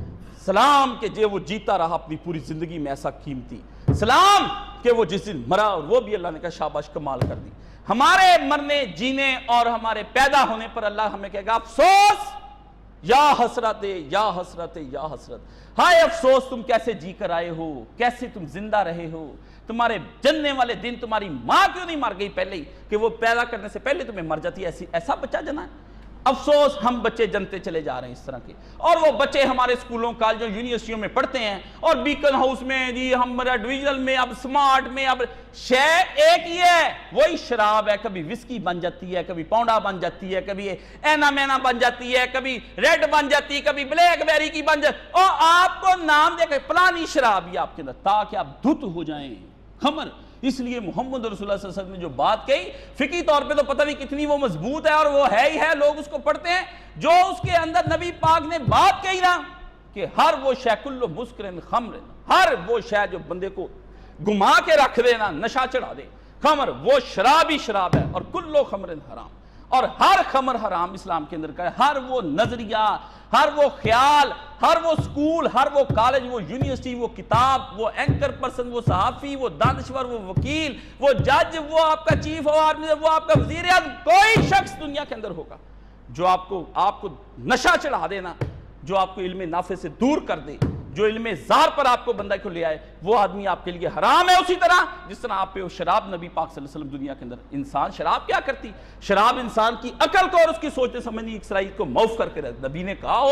سلام کہ جو وہ جیتا رہا اپنی پوری زندگی میں ایسا قیمتی، سلام کہ وہ جس دن مرا، اور وہ بھی اللہ نے کہا شاباش کمال کر دی۔ ہمارے مرنے جینے اور ہمارے پیدا ہونے پر اللہ ہمیں کہے گا افسوس، یا حسرت یا حسرت یا حسرت، ہائے افسوس تم کیسے جی کر آئے ہو، کیسے تم زندہ رہے ہو، تمہارے جننے والے دن تمہاری ماں کیوں نہیں مر گئی پہلے ہی کہ وہ پیدا کرنے سے پہلے تمہیں مر جاتی، ایسا بچہ جنا ہے۔ افسوس ہم بچے جنتے چلے جا رہے ہیں اس طرح کے، اور وہ بچے ہمارے اسکولوں کالجوں یونیورسٹیوں میں پڑھتے ہیں، اور بیکن ہاؤس میں جی ہمارا ڈویژنل میں، اب سمارٹ میں، اب شے ایک ہی ہے، وہی شراب ہے، کبھی وسکی بن جاتی ہے، کبھی پونڈا بن جاتی ہے، کبھی اینا مینا بن جاتی ہے، کبھی ریڈ بن جاتی ہے، کبھی بلیک بیری کی بن جاتی ہے، اور آپ کو نام دے کے پلانی شراب ہی آپ کے اندر، تاکہ آپ دھت ہو جائیں خمر۔ اس لیے محمد رسول اللہ صلی اللہ علیہ وسلم نے جو بات کہی فقہی طور پہ تو پتہ نہیں کتنی وہ مضبوط ہے، اور وہ ہے ہی ہے، لوگ اس کو پڑھتے ہیں، جو اس کے اندر نبی پاک نے بات کہی نا کہ ہر وہ شے کل مسکرن خمر، ہر وہ شے جو بندے کو گما کے رکھ دے نا، نشہ چڑھا دے، خمر وہ شراب ہی شراب ہے، اور کلو خمر حرام، اور ہر خمر حرام اسلام کے اندر کا ہے۔ ہر وہ نظریہ، ہر وہ خیال، ہر وہ سکول، ہر وہ کالج، وہ یونیورسٹی، وہ کتاب، وہ اینکر پرسن، وہ صحافی، وہ دانشور، وہ وکیل، وہ جج، وہ آپ کا چیف آرمی، وہ آپ کا وزیر اعظم، کوئی شخص دنیا کے اندر ہوگا جو آپ کو نشہ چڑھا دینا، جو آپ کو علم نافع سے دور کر دے، جو علم زار پر آپ کو بندہ کو لے آئے، وہ آدمی آپ کے لیے حرام ہے، اسی طرح جس طرح آپ پہ وہ شراب نبی پاک صلی اللہ علیہ وسلم دنیا کے اندر۔ انسان شراب کیا کرتی؟ شراب انسان کی عقل کو اور اس کی سوچنے سمجھنے کی صلاحیت کو معاف کر کے رہتا۔ نبی نے کہا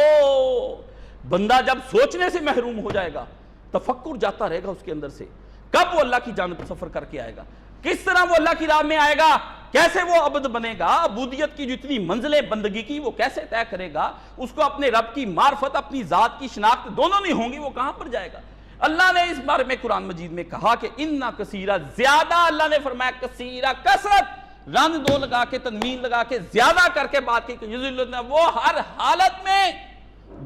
بندہ جب سوچنے سے محروم ہو جائے گا، تفکر جاتا رہے گا اس کے اندر سے، کب وہ اللہ کی جانب سفر کر کے آئے گا، کس طرح وہ اللہ کی راہ میں آئے گا، کیسے وہ عبد بنے گا، عبودیت کی جتنی منزلیں بندگی کی وہ کیسے طے کرے گا، اس کو اپنے رب کی معرفت، اپنی ذات کی شناخت دونوں نہیں ہوں گی، وہ کہاں پر جائے گا۔ اللہ نے اس بارے میں قرآن مجید میں کہا کہ اِنَّا کثیرہ، زیادہ، اللہ نے فرمایا کثیرہ، کثرت، رن دو لگا کے تنوین لگا کے زیادہ کر کے بات کی کہ یضلون، وہ ہر حالت میں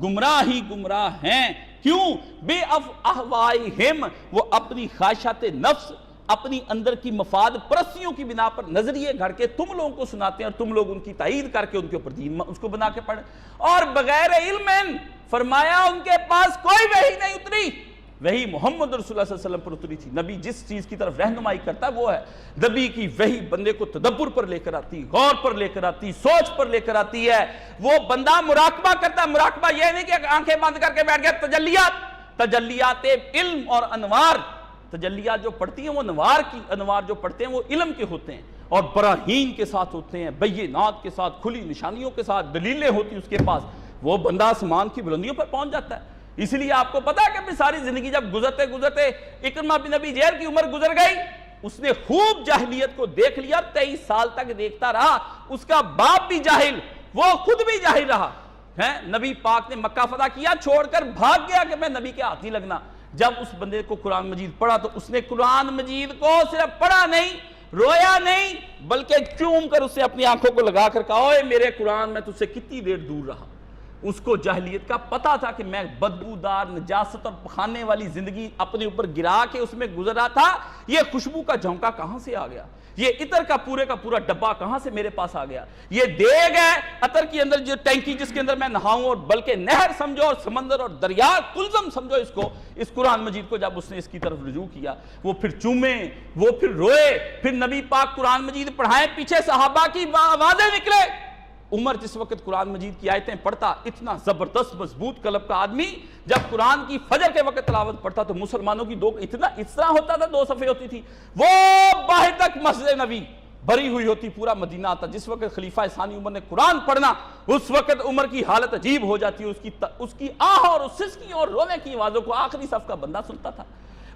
گمراہ ہی گمراہ ہیں، کیوں؟ بے اہوائہم، وہ اپنی خواہشات نفس، اپنی اندر کی مفاد پرستیوں کی بنا پر نظریے گھڑ کے تم لوگوں کو سناتے ہیں، اور تم لوگ ان کی تائید کر کے ان کے اوپر دین اس کو بنا کے پڑھیں، اور بغیر علم، فرمایا ان کے پاس کوئی وحی نہیں اتری، وحی محمد رسول اللہ صلی اللہ علیہ وسلم پر اتری تھی۔ نبی جس چیز کی طرف رہنمائی کرتا ہے وہ ہے، نبی کی وحی بندے کو تدبر پر لے کر آتی، غور پر لے کر آتی، سوچ پر لے کر آتی ہے، وہ بندہ مراقبہ کرتا ہے۔ مراقبہ یہ نہیں کہ آنکھیں بند کر کے بیٹھ گیا، تجلیات علم اور انوار، تجلیات جو پڑھتی ہیں وہ انوار جو پڑھتے ہیں وہ علم کے ہوتے ہیں، اور براہین کے ساتھ ہوتے ہیں، بینات کے ساتھ، کھلی نشانیوں کے ساتھ، دلیلیں ہوتی اس کے پاس، وہ بندہ آسمان کی بلندیوں پر پہنچ جاتا ہے۔ اس لیے آپ کو پتا ہے کہ اپنی ساری زندگی جب گزرتے گزرتے اکرمہ بن ابی جہل کی عمر گزر گئی، اس نے خوب جاہلیت کو دیکھ لیا، 23 سال تک دیکھتا رہا، اس کا باپ بھی جاہل، وہ خود بھی جاہل رہا ہے۔ نبی پاک نے مکہ فتح کیا، چھوڑ کر بھاگ گیا کہ میں نبی کے ہاتھ نہیں لگنا۔ جب اس بندے کو قرآن مجید پڑھا تو اس نے قرآن مجید کو صرف پڑھا نہیں، رویا نہیں، بلکہ چوم کر اسے اپنی آنکھوں کو لگا کر کہا اوے میرے قرآن میں تجھ سے کتنی دیر دور رہا، اس کو جاہلیت کا پتہ تھا کہ میں بدبودار نجاست اور پخانے والی زندگی اپنے اوپر گرا کے اس میں گزرا تھا، یہ خوشبو کا جھونکا کہاں سے آ گیا، یہ عطر کا پورا ڈبہ کہاں سے میرے پاس آ گیا، یہ دیگ ہے عطر کے اندر جو ٹینکی جس کے اندر میں نہاؤں، اور بلکہ نہر سمجھو اور سمندر اور دریا کلزم سمجھو اس کو، اس قرآن مجید کو جب اس نے اس کی طرف رجوع کیا، وہ پھر چومے، وہ پھر روئے، پھر نبی پاک قرآن مجید پڑھائیں، پیچھے صحابہ کی آوازیں نکلے۔ عمر جس وقت قرآن مجید کی آیتیں پڑھتا، اتنا زبردست مضبوط قلب کا آدمی، جب قرآن کی فجر کے وقت تلاوت پڑھتا تو مسلمانوں کی اس طرح ہوتا تھا، 2 صفحے ہوتی تھی، وہ باہر تک مسجد نبی بھری ہوئی ہوتی، پورا مدینہ آتا۔ جس وقت خلیفہ ثانی عمر نے قرآن پڑھنا، اس وقت عمر کی حالت عجیب ہو جاتی ہے، اس کی آہ اور سسکیوں اور رونے کی آوازوں کو آخری صف کا بندہ سنتا تھا۔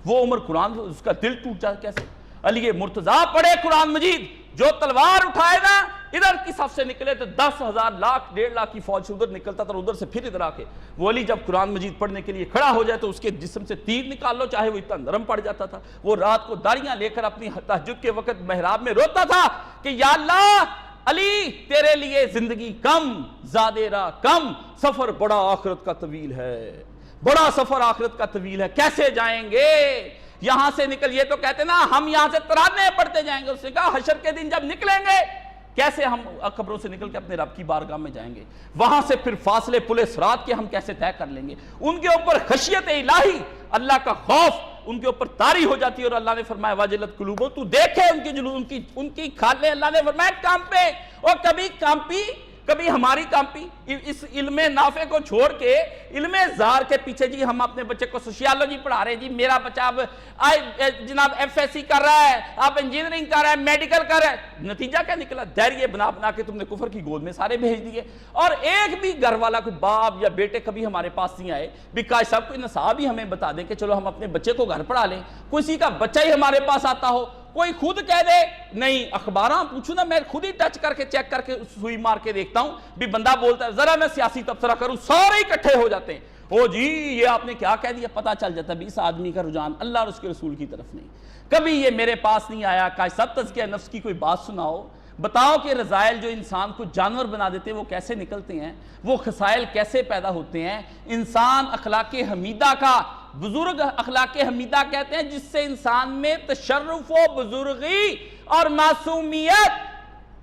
وہ عمر قرآن، اس کا دل ٹوٹ جاتا کیسے؟ علی مرتضیٰ پڑھے قرآن مجید، جو تلوار اٹھائے نا، ادھر کی صف سے نکلے تو 10,000 لاکھ 1.5 لاکھ کی فوج سے ادھر نکلتا تھا، ادھر سے پھر ادھر آ کے وہ علی جب قرآن مجید پڑھنے کے لیے کھڑا ہو جائے تو اس کے جسم سے تیر نکال لو، چاہے وہ اتنا نرم پڑ جاتا تھا۔ وہ رات کو داڑیاں لے کر اپنی تہجد کے وقت محراب میں روتا تھا کہ یا اللہ علی تیرے لیے زندگی کم، زادے راہ کم، سفر بڑا آخرت کا طویل ہے، بڑا سفر آخرت کا طویل ہے، کیسے جائیں گے یہاں سے نکل؟ یہ تو کہتے نا ہم یہاں سے ترانے پڑھتے جائیں گے، اس نے کہا حشر کے دن جب نکلیں گے کیسے ہم قبروں سے نکل کے اپنے رب کی بارگاہ میں جائیں گے، وہاں سے پھر فاصلے پل صراط کے ہم کیسے طے کر لیں گے؟ ان کے اوپر خشیت الہی، اللہ کا خوف ان کے اوپر طاری ہو جاتی ہے، اور اللہ نے فرمایا واجلت قلوبہم، تو دیکھے ان کی جلود، ان کی کھالیں، اللہ نے فرمایا کانپے، اور کبھی کانپی کبھی ہماری کانپی۔ اس علم نافع کو چھوڑ کے علم زار کے پیچھے جی ہم اپنے بچے کو سوشیالوجی پڑھا رہے ہیں، جی میرا بچہ اب جناب FSC کر رہا ہے، آپ انجینئرنگ کر رہا ہے، میڈیکل کر رہا ہے، نتیجہ کیا نکلا؟ دائرے بنا کے تم نے کفر کی گود میں سارے بھیج دیے، اور ایک بھی گھر والا کوئی باپ یا بیٹے کبھی ہمارے پاس نہیں آئے بھی کاش صاحب کوئی نصاب ہی ہمیں بتا دیں کہ چلو ہم اپنے بچے کو گھر پڑھا لیں، کسی کا بچہ ہی ہمارے پاس آتا ہو، کوئی خود کہہ دے نہیں اخباراں پوچھوں نا، میں خود ہی ٹچ کر کے چیک کر کے سوئی مار کے دیکھتا ہوں بھی بندہ بولتا ہے، ذرا میں سیاسی تبصرہ کروں سارے اکٹھے ہو جاتے ہیں، او جی یہ آپ نے کیا کہہ دیا، پتہ چل جاتا ہے اس آدمی کا رجحان اللہ اور اس کے رسول کی طرف نہیں۔ کبھی یہ میرے پاس نہیں آیا کہ سب تزکیہ نفس کی کوئی بات سناؤ، بتاؤ کہ رضائل جو انسان کو جانور بنا دیتے ہیں وہ کیسے نکلتے ہیں، وہ خسائل کیسے پیدا ہوتے ہیں۔ انسان اخلاق حمیدہ کا، بزرگ اخلاق حمیدہ کہتے ہیں جس سے انسان میں تشرف و بزرگی اور معصومیت،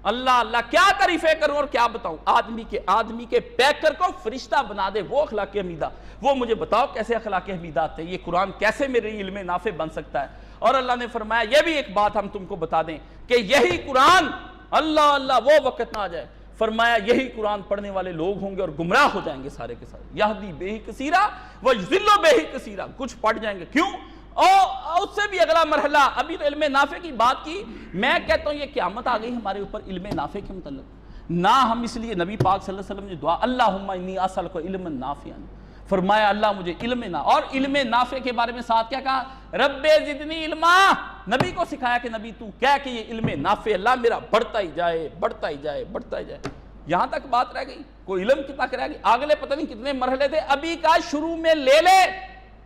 اللہ اللہ کیا تعریفیں کروں اور کیا بتاؤں، آدمی کے پیکر کو فرشتہ بنا دے وہ اخلاق حمیدہ، وہ مجھے بتاؤ کیسے اخلاق حمیدہ آتے ہیں، یہ قرآن کیسے میرے علم نافع بن سکتا ہے۔ اور اللہ نے فرمایا یہ بھی ایک بات ہم تم کو بتا دیں کہ یہی قرآن، اللہ اللہ وہ وقت نہ آ جائے، فرمایا یہی قرآن پڑھنے والے لوگ ہوں گے اور گمراہ ہو جائیں گے سارے کے سارے، یہدی بہ کثیرا ویضل بہ کثیرا، کچھ پڑھ جائیں گے، کیوں؟ اور اس سے بھی اگلا مرحلہ، ابھی تو علم نافع کی بات کی، میں کہتا ہوں یہ قیامت آ گئی ہمارے اوپر علم نافع کے متعلق، نہ ہم اس لیے نبی پاک صلی اللہ علیہ وسلم نے دعا اللہم انی اسألک علما نافعا، فرمایا اللہ مجھے علم اور علم نافع کے بارے میں ساتھ کیا کہا، رب زدنی علما، نبی کو سکھایا کہ نبی تو کہہ کہ یہ علم نافع اللہ میرا بڑھتا ہی جائے بڑھتا ہی جائے بڑھتا ہی جائے، یہاں تک بات رہ گئی، کوئی علم کتنا رہ گئی، آگلے پتہ نہیں کتنے مرحلے تھے، ابھی کا شروع میں لے لے،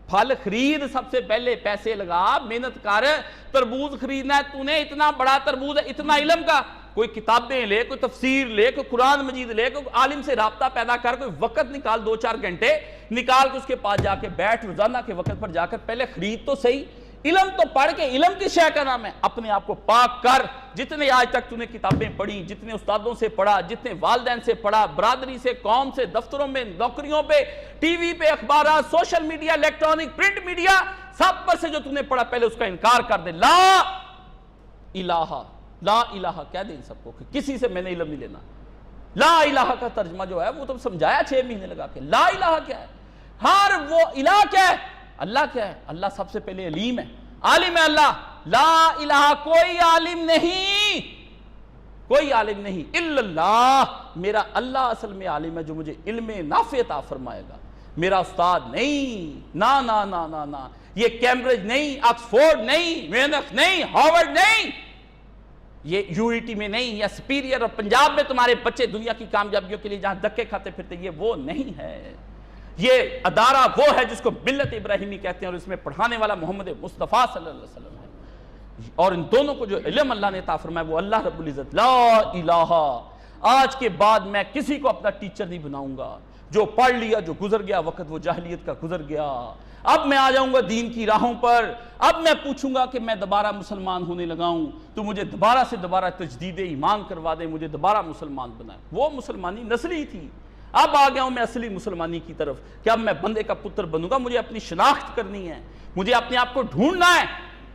پھل خرید، سب سے پہلے پیسے لگا، محنت کر، تربوز خریدنا ہے، تو نے اتنا بڑا تربوز ہے، اتنا علم کا، کوئی کتابیں لے، کوئی تفسیر لے، کوئی قرآن مجید لے، کوئی عالم سے رابطہ پیدا کر، کوئی وقت نکال 2-4 گھنٹے نکال کے اس کے پاس جا کے بیٹھ، روزانہ کے وقت پر جا کر پہلے خرید تو صحیح، علم تو پڑھ کے، علم کی شے کا نام ہے، اپنے آپ کو پاک کر، جتنے آج تک تو نے کتابیں پڑھی، جتنے استادوں سے پڑھا، جتنے والدین سے پڑھا، برادری سے، قوم سے، دفتروں میں، نوکریوں پہ، ٹی وی پہ، اخبارات، social media, electronic, print media, سب پر سے جو تو نے پڑھا پہلے اس کا انکار کر دے، لا الہ، لا الہ کہہ دیں سب کو کہ کسی سے میں نے علم نہیں لینا۔ لا الہ کا ترجمہ جو ہے وہ تو سمجھایا 6 مہینے لگا کے، لا الہ کیا ہے، ہر وہ الہ کیا ہے، اللہ کیا ہے، اللہ سب سے پہلے علیم ہے، عالم ہے اللہ، لا الہ کوئی عالم نہیں، کوئی عالم نہیں، الا اللہ، میرا اللہ اصل میں عالم ہے جو مجھے علم نافع عطا فرمائے گا، میرا استاد نہیں، نا نا نا نا نا، یہ کیمبرج نہیں، آکسفورڈ نہیں، مینخ نہیں، ہارورڈ نہیں، یہ UET میں نہیں، یا سپیریئر اور پنجاب میں تمہارے بچے دنیا کی کامیابیوں کے لیے جہاں دھکے کھاتے پھرتے، یہ وہ نہیں ہے، یہ ادارہ وہ ہے جس کو ملت ابراہیمی کہتے ہیں، اور اس میں پڑھانے والا محمد مصطفیٰ صلی اللہ علیہ وسلم ہے، اور ان دونوں کو جو علم اللہ نے عطا فرمایا وہ اللہ رب العزت، لا الہ، آج کے بعد میں کسی کو اپنا ٹیچر نہیں بناؤں گا، جو پڑھ لیا، جو گزر گیا وقت وہ جاہلیت کا گزر گیا، اب میں آ جاؤں گا دین کی راہوں پر، اب میں پوچھوں گا کہ میں دوبارہ مسلمان ہونے لگا ہوں تو مجھے دوبارہ سے دوبارہ تجدید ایمان کروا دے، مجھے دوبارہ مسلمان بنائے۔ وہ مسلمانی نسلی تھی، اب آ گیا ہوں میں اصلی مسلمانی کی طرف کہ اب میں بندے کا پتر بنوں گا، مجھے اپنی شناخت کرنی ہے، مجھے اپنے آپ کو ڈھونڈنا ہے،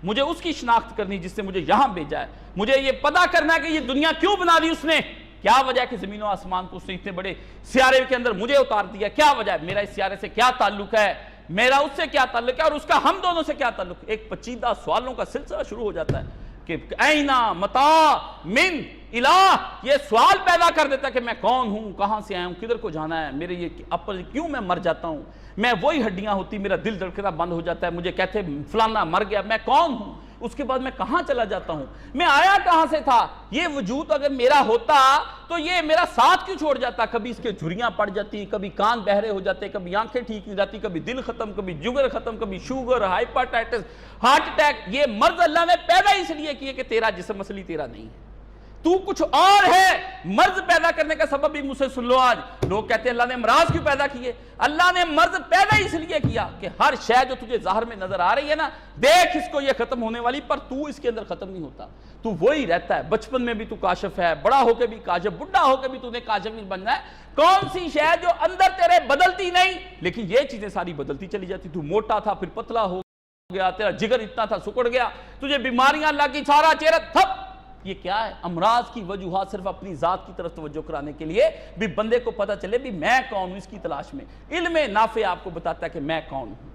مجھے اس کی شناخت کرنی جس سے مجھے یہاں بھیجا ہے، مجھے یہ پتا کرنا ہے کہ یہ دنیا کیوں بنا دی اس نے، کیا وجہ ہے کہ زمین و آسمان کو اس نے اتنے بڑے سیارے کے اندر مجھے اتار دیا، کیا وجہ ہے، میرا اس سیارے سے کیا تعلق ہے، میرا اس سے کیا تعلق ہے اور اس کا ہم دونوں سے کیا تعلق ہے۔ ایک پیچیدہ سوالوں کا سلسلہ شروع ہو جاتا ہے کہ اینا متا من الہ، یہ سوال پیدا کر دیتا ہے کہ میں کون ہوں، کہاں سے آیا ہوں، کدھر کو جانا ہے، میرے یہ اپر کیوں میں مر جاتا ہوں، میں وہی ہڈیاں ہوتی، میرا دل دھڑکنا بند ہو جاتا ہے، مجھے کہتے فلانا مر گیا، میں کون ہوں، اس کے بعد میں کہاں چلا جاتا ہوں، میں آیا کہاں سے تھا، یہ وجود اگر میرا ہوتا تو یہ میرا ساتھ کیوں چھوڑ جاتا، کبھی اس کے جھریاں پڑ جاتی، کبھی کان بہرے ہو جاتے، کبھی آنکھیں ٹھیک نہیں جاتی، کبھی دل ختم، کبھی جگر ختم، کبھی شوگر، ہائپرٹائٹس، ہارٹ اٹیک۔ یہ مرض اللہ نے پیدا اس لیے کیے کہ تیرا جسم اصلی تیرا نہیں ہے، تو کچھ اور ہے۔ مرض پیدا کرنے کا سبب بھی مجھ سے سن لو، آج لوگ کہتے ہیں اللہ نے امراض کیوں پیدا کیے، اللہ نے مرض پیدا اس لیے کیا کہ ہر شے جو تجھے ظاہر میں نظر آ رہی ہے نا، دیکھ اس کو یہ ختم ہونے والی، پر تو اس کے اندر ختم نہیں ہوتا، تو وہی رہتا ہے، بچپن میں بھی تو کاشف ہے، بڑا ہو کے بھی کاشف، بڑھا ہو کے بھی تو نے کاشف نہیں بننا ہے۔ کون سی شے جو اندر تیرے بدلتی نہیں، لیکن یہ چیزیں ساری بدلتی چلی جاتی، تو موٹا تھا پھر پتلا ہو گیا، تیرا جگر اتنا تھا سکڑ گیا، تجھے بیماریاں لگی، سارا چہرہ تھپ۔ یہ کیا ہے؟ امراض کی وجوہات صرف اپنی ذات کی طرف توجہ کرانے کے لیے بھی بندے کو پتہ چلے بھی میں کون ہوں، اس کی تلاش میں۔ علم نافع آپ کو بتاتا ہے کہ میں کون ہوں،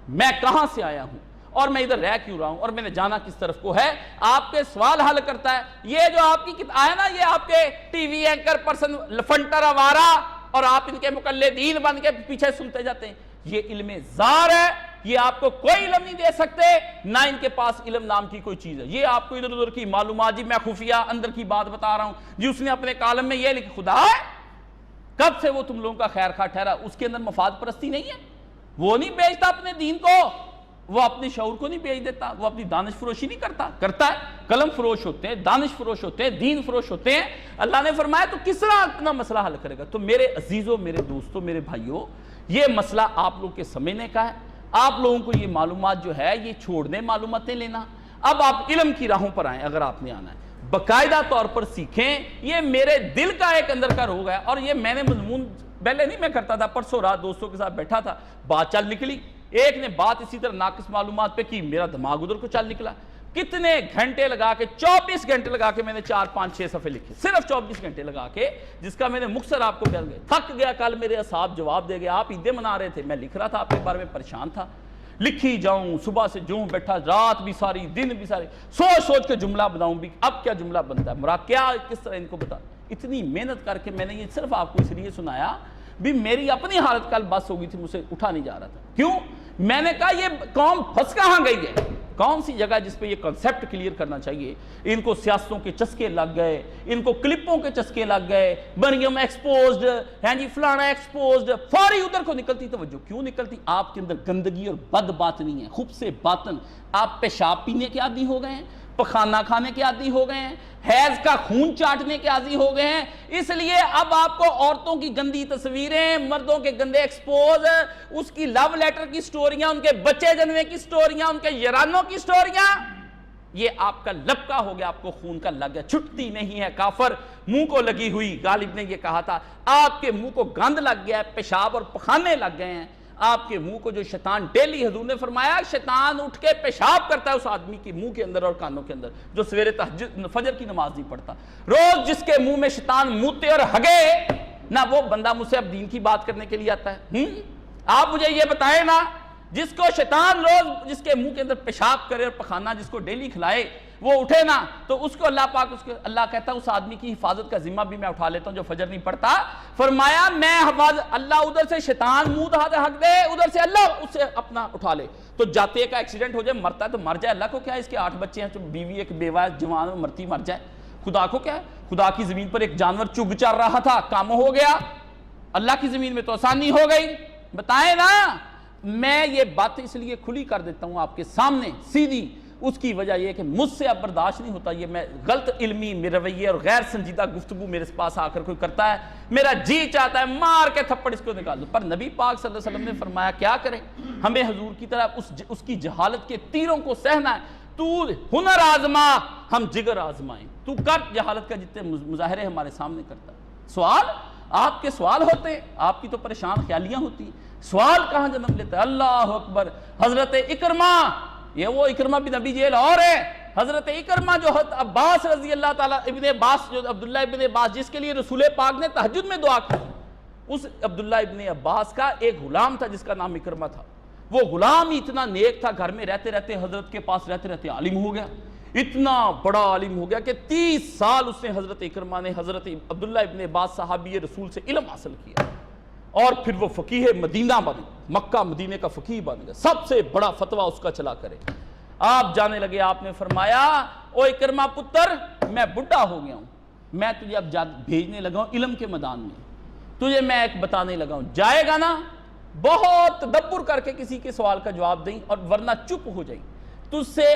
میں کہاں سے آیا ہوں اور میں ادھر رہ کیوں رہا ہوں اور میں نے جانا کس طرف کو ہے، آپ کے سوال حل کرتا ہے۔ یہ جو آپ کی آیا نا، یہ آپ کے ٹی وی اینکر پرسن فنٹر آوارہ اور آپ ان کے مقلدین بن کے پیچھے سنتے جاتے ہیں، یہ علم زار ہے، یہ آپ کو کوئی علم نہیں دے سکتے، نہ ان کے پاس علم نام کی کوئی چیز ہے۔ یہ آپ کو ادھر ادھر کی معلومات، جی میں خفیہ اندر کی بات بتا رہا ہوں، جی اس نے اپنے کالم میں یہ لکھا، خدا ہے کب سے وہ تم لوگوں کا خیر خواہ ٹھہرا، اس کے اندر مفاد پرستی نہیں ہے، وہ نہیں بیچتا اپنے دین کو، وہ اپنے شعور کو نہیں بیچ دیتا، وہ اپنی دانش فروشی نہیں کرتا ہے، قلم فروش ہوتے ہیں، دانش فروش ہوتے ہیں، دین فروش ہوتے ہیں۔ اللہ نے فرمایا تو کس طرح اپنا مسئلہ حل کرے گا؟ تو میرے عزیزوں، میرے دوستوں، میرے بھائیوں، یہ مسئلہ آپ لوگ کے سمجھنے کا ہے۔ آپ لوگوں کو یہ معلومات جو ہے یہ چھوڑنے معلوماتیں لینا، اب آپ علم کی راہوں پر آئیں، اگر آپ نے آنا ہے باقاعدہ طور پر سیکھیں۔ یہ میرے دل کا ایک اندر کا روگ ہے، اور یہ میں نے مضمون پہلے نہیں میں کرتا تھا، پرسوں رات دوستوں کے ساتھ بیٹھا تھا، بات چل نکلی، ایک نے بات اسی طرح ناقص معلومات پہ کی، میرا دماغ ادھر کو چل نکلا، کتنے گھنٹے لگا کے 24 گھنٹے لگا کے میں نے 4 5 6 صفحے لکھے، صرف 24 گھنٹے لگا کے، جس کا میں نے مختصر آپ کو بیان کیا۔ تھک گیا، کل میرے اصحاب جواب دے گئے، آپ عیدیں منا رہے تھے، میں لکھ رہا تھا، آپ کے بارے میں پریشان تھا، لکھی جاؤں، صبح سے جوں بیٹھا، رات بھی ساری، دن بھی سارے، سوچ کے جملہ بناؤں بھی، اب کیا جملہ بنتا ہے، مراد کیا، کس طرح ان کو بتا۔ اتنی محنت کر کے میں نے یہ صرف آپ کو اس لیے سنایا بھی میری اپنی حالت کل بس ہو گئی تھی، مجھ سے اٹھا نہیں جا رہا تھا۔ کیوں؟ میں نے کہا یہ قوم پھنس کہاں گئی ہے، کون سی جگہ جس پہ یہ کنسیپٹ کلیئر کرنا چاہیے۔ ان کو سیاستوں کے چسکے لگ گئے، ان کو کلپوں کے چسکے لگ گئے، مریم ایکسپوزڈ ہیں جی، فلانا ایکسپوزڈ، فوری ادھر کو نکلتی توجہ۔ کیوں نکلتی؟ آپ کے اندر گندگی اور بد باطنی ہے، خوب سے باطن، آپ پیشاب پینے کے عادی ہو گئے ہیں، پخانہ کھانے کے عادی ہو گئے ہیں، حیض کا خون چاٹنے کے عادی ہو گئے ہیں، اس لیے اب آپ کو عورتوں کی گندی تصویریں، مردوں کے گندے ایکسپوز، اس کی لو لیٹر کی سٹوریاں، ان کے بچے جننے کی سٹوریاں، ان کے یرانوں کی سٹوریاں، یہ آپ کا لپکا ہو گیا، آپ کو خون کا لگ گیا، چھٹتی نہیں ہے کافر، منہ کو لگی ہوئی، غالب نے یہ کہا تھا، آپ کے منہ کو گند لگ گیا ہے، پیشاب اور پخانے لگ گئے ہیں، آپ کے منہ کو جو شیطان ڈیلی، حضور نے فرمایا شیطان اٹھ کے پیشاب کرتا ہے اس آدمی کے منہ کے اندر اور کانوں کے اندر جو سویرے فجر کی نماز نہیں پڑھتا، روز جس کے منہ میں شیطان موتے اور ہگے نہ، وہ بندہ مجھ سے اب دین کی بات کرنے کے لیے آتا ہے۔ آپ مجھے یہ بتائیں نا، جس کو شیطان روز جس کے منہ کے اندر پیشاب کرے اور پخانہ جس کو ڈیلی کھلائے، وہ اٹھے نا تو اس کو اللہ پاک، اس کو اللہ کہتا ہے اس آدمی کی حفاظت کا ذمہ بھی میں اٹھا لیتا ہوں جو فجر نہیں پڑھتا۔ فرمایا میں اللہ ادھر سے شیطان منہ ہک دے، ادھر سے اللہ اسے اپنا اٹھا لے، تو جاتے کا ایکسیڈنٹ ہو جائے، مرتا ہے تو مر جائے، اللہ کو کیا ہے، اس کے 8 بچے ہیں، بیوی ایک بیوہ جوان مرتی مر جائے، خدا کو کیا ہے، خدا کی زمین پر ایک جانور چگ چر رہا تھا، کام ہو گیا، اللہ کی زمین میں تو آسانی ہو گئی۔ بتائیں نا، میں یہ بات اس لیے کھلی کر دیتا ہوں آپ کے سامنے سیدھی، اس کی وجہ یہ کہ مجھ سے اب برداشت نہیں ہوتا، یہ میں غلط علمی رویے اور غیر سنجیدہ گفتگو میرے پاس آ کر کوئی کرتا ہے، میرا جی چاہتا ہے مار کے تھپڑ اس کو نکال دو۔ پر نبی پاک صلی اللہ علیہ وسلم نے فرمایا کیا کریں، ہمیں حضور کی طرح اس کی جہالت کے تیروں کو سہنا ہے۔ تو ہنر آزما، ہم جگر آزمائیں، تو کر جہالت کا جتنے مظاہرے ہمارے سامنے کرتا ہے۔ سوال آپ کے سوال ہوتے ہیں، آپ کی تو پریشان خیالیاں ہوتی ہیں، سوال کہاں جنم لیتا ہے؟ اللہ اکبر۔ حضرت اکرمہ، یہ وہ اکرمہ بن ابی جہل اور ہے، حضرت اکرمہ جو حضرت عباس رضی اللہ تعالیٰ ابن عباس، جو عبداللہ ابن عباس جس کے لیے رسول پاک نے تہجد میں دعا کی، اس عبداللہ ابن عباس کا ایک غلام تھا جس کا نام اکرمہ تھا۔ وہ غلام ہی اتنا نیک تھا، گھر میں رہتے رہتے حضرت کے پاس رہتے رہتے عالم ہو گیا، اتنا بڑا عالم ہو گیا کہ 30 سال اس نے حضرت اکرمہ نے حضرت عبداللہ ابن عباس صحابی رسول سے علم حاصل کیا، اور پھر وہ فقیہ مدینہ بن، مکہ مدینہ کا فقیہ بن گیا، سب سے بڑا فتویٰ اس کا چلا کرے۔ آپ جانے لگے، آپ نے فرمایا او اکرمہ پتر، میں بڑھا ہو گیا ہوں، میں تجھے اب بھیجنے لگا ہوں علم کے میدان میں، تجھے میں ایک بتانے لگا ہوں، جائے گا نا بہت تدبر کر کے کسی کے سوال کا جواب دیں، اور ورنہ چپ ہو جائیں، تجھ سے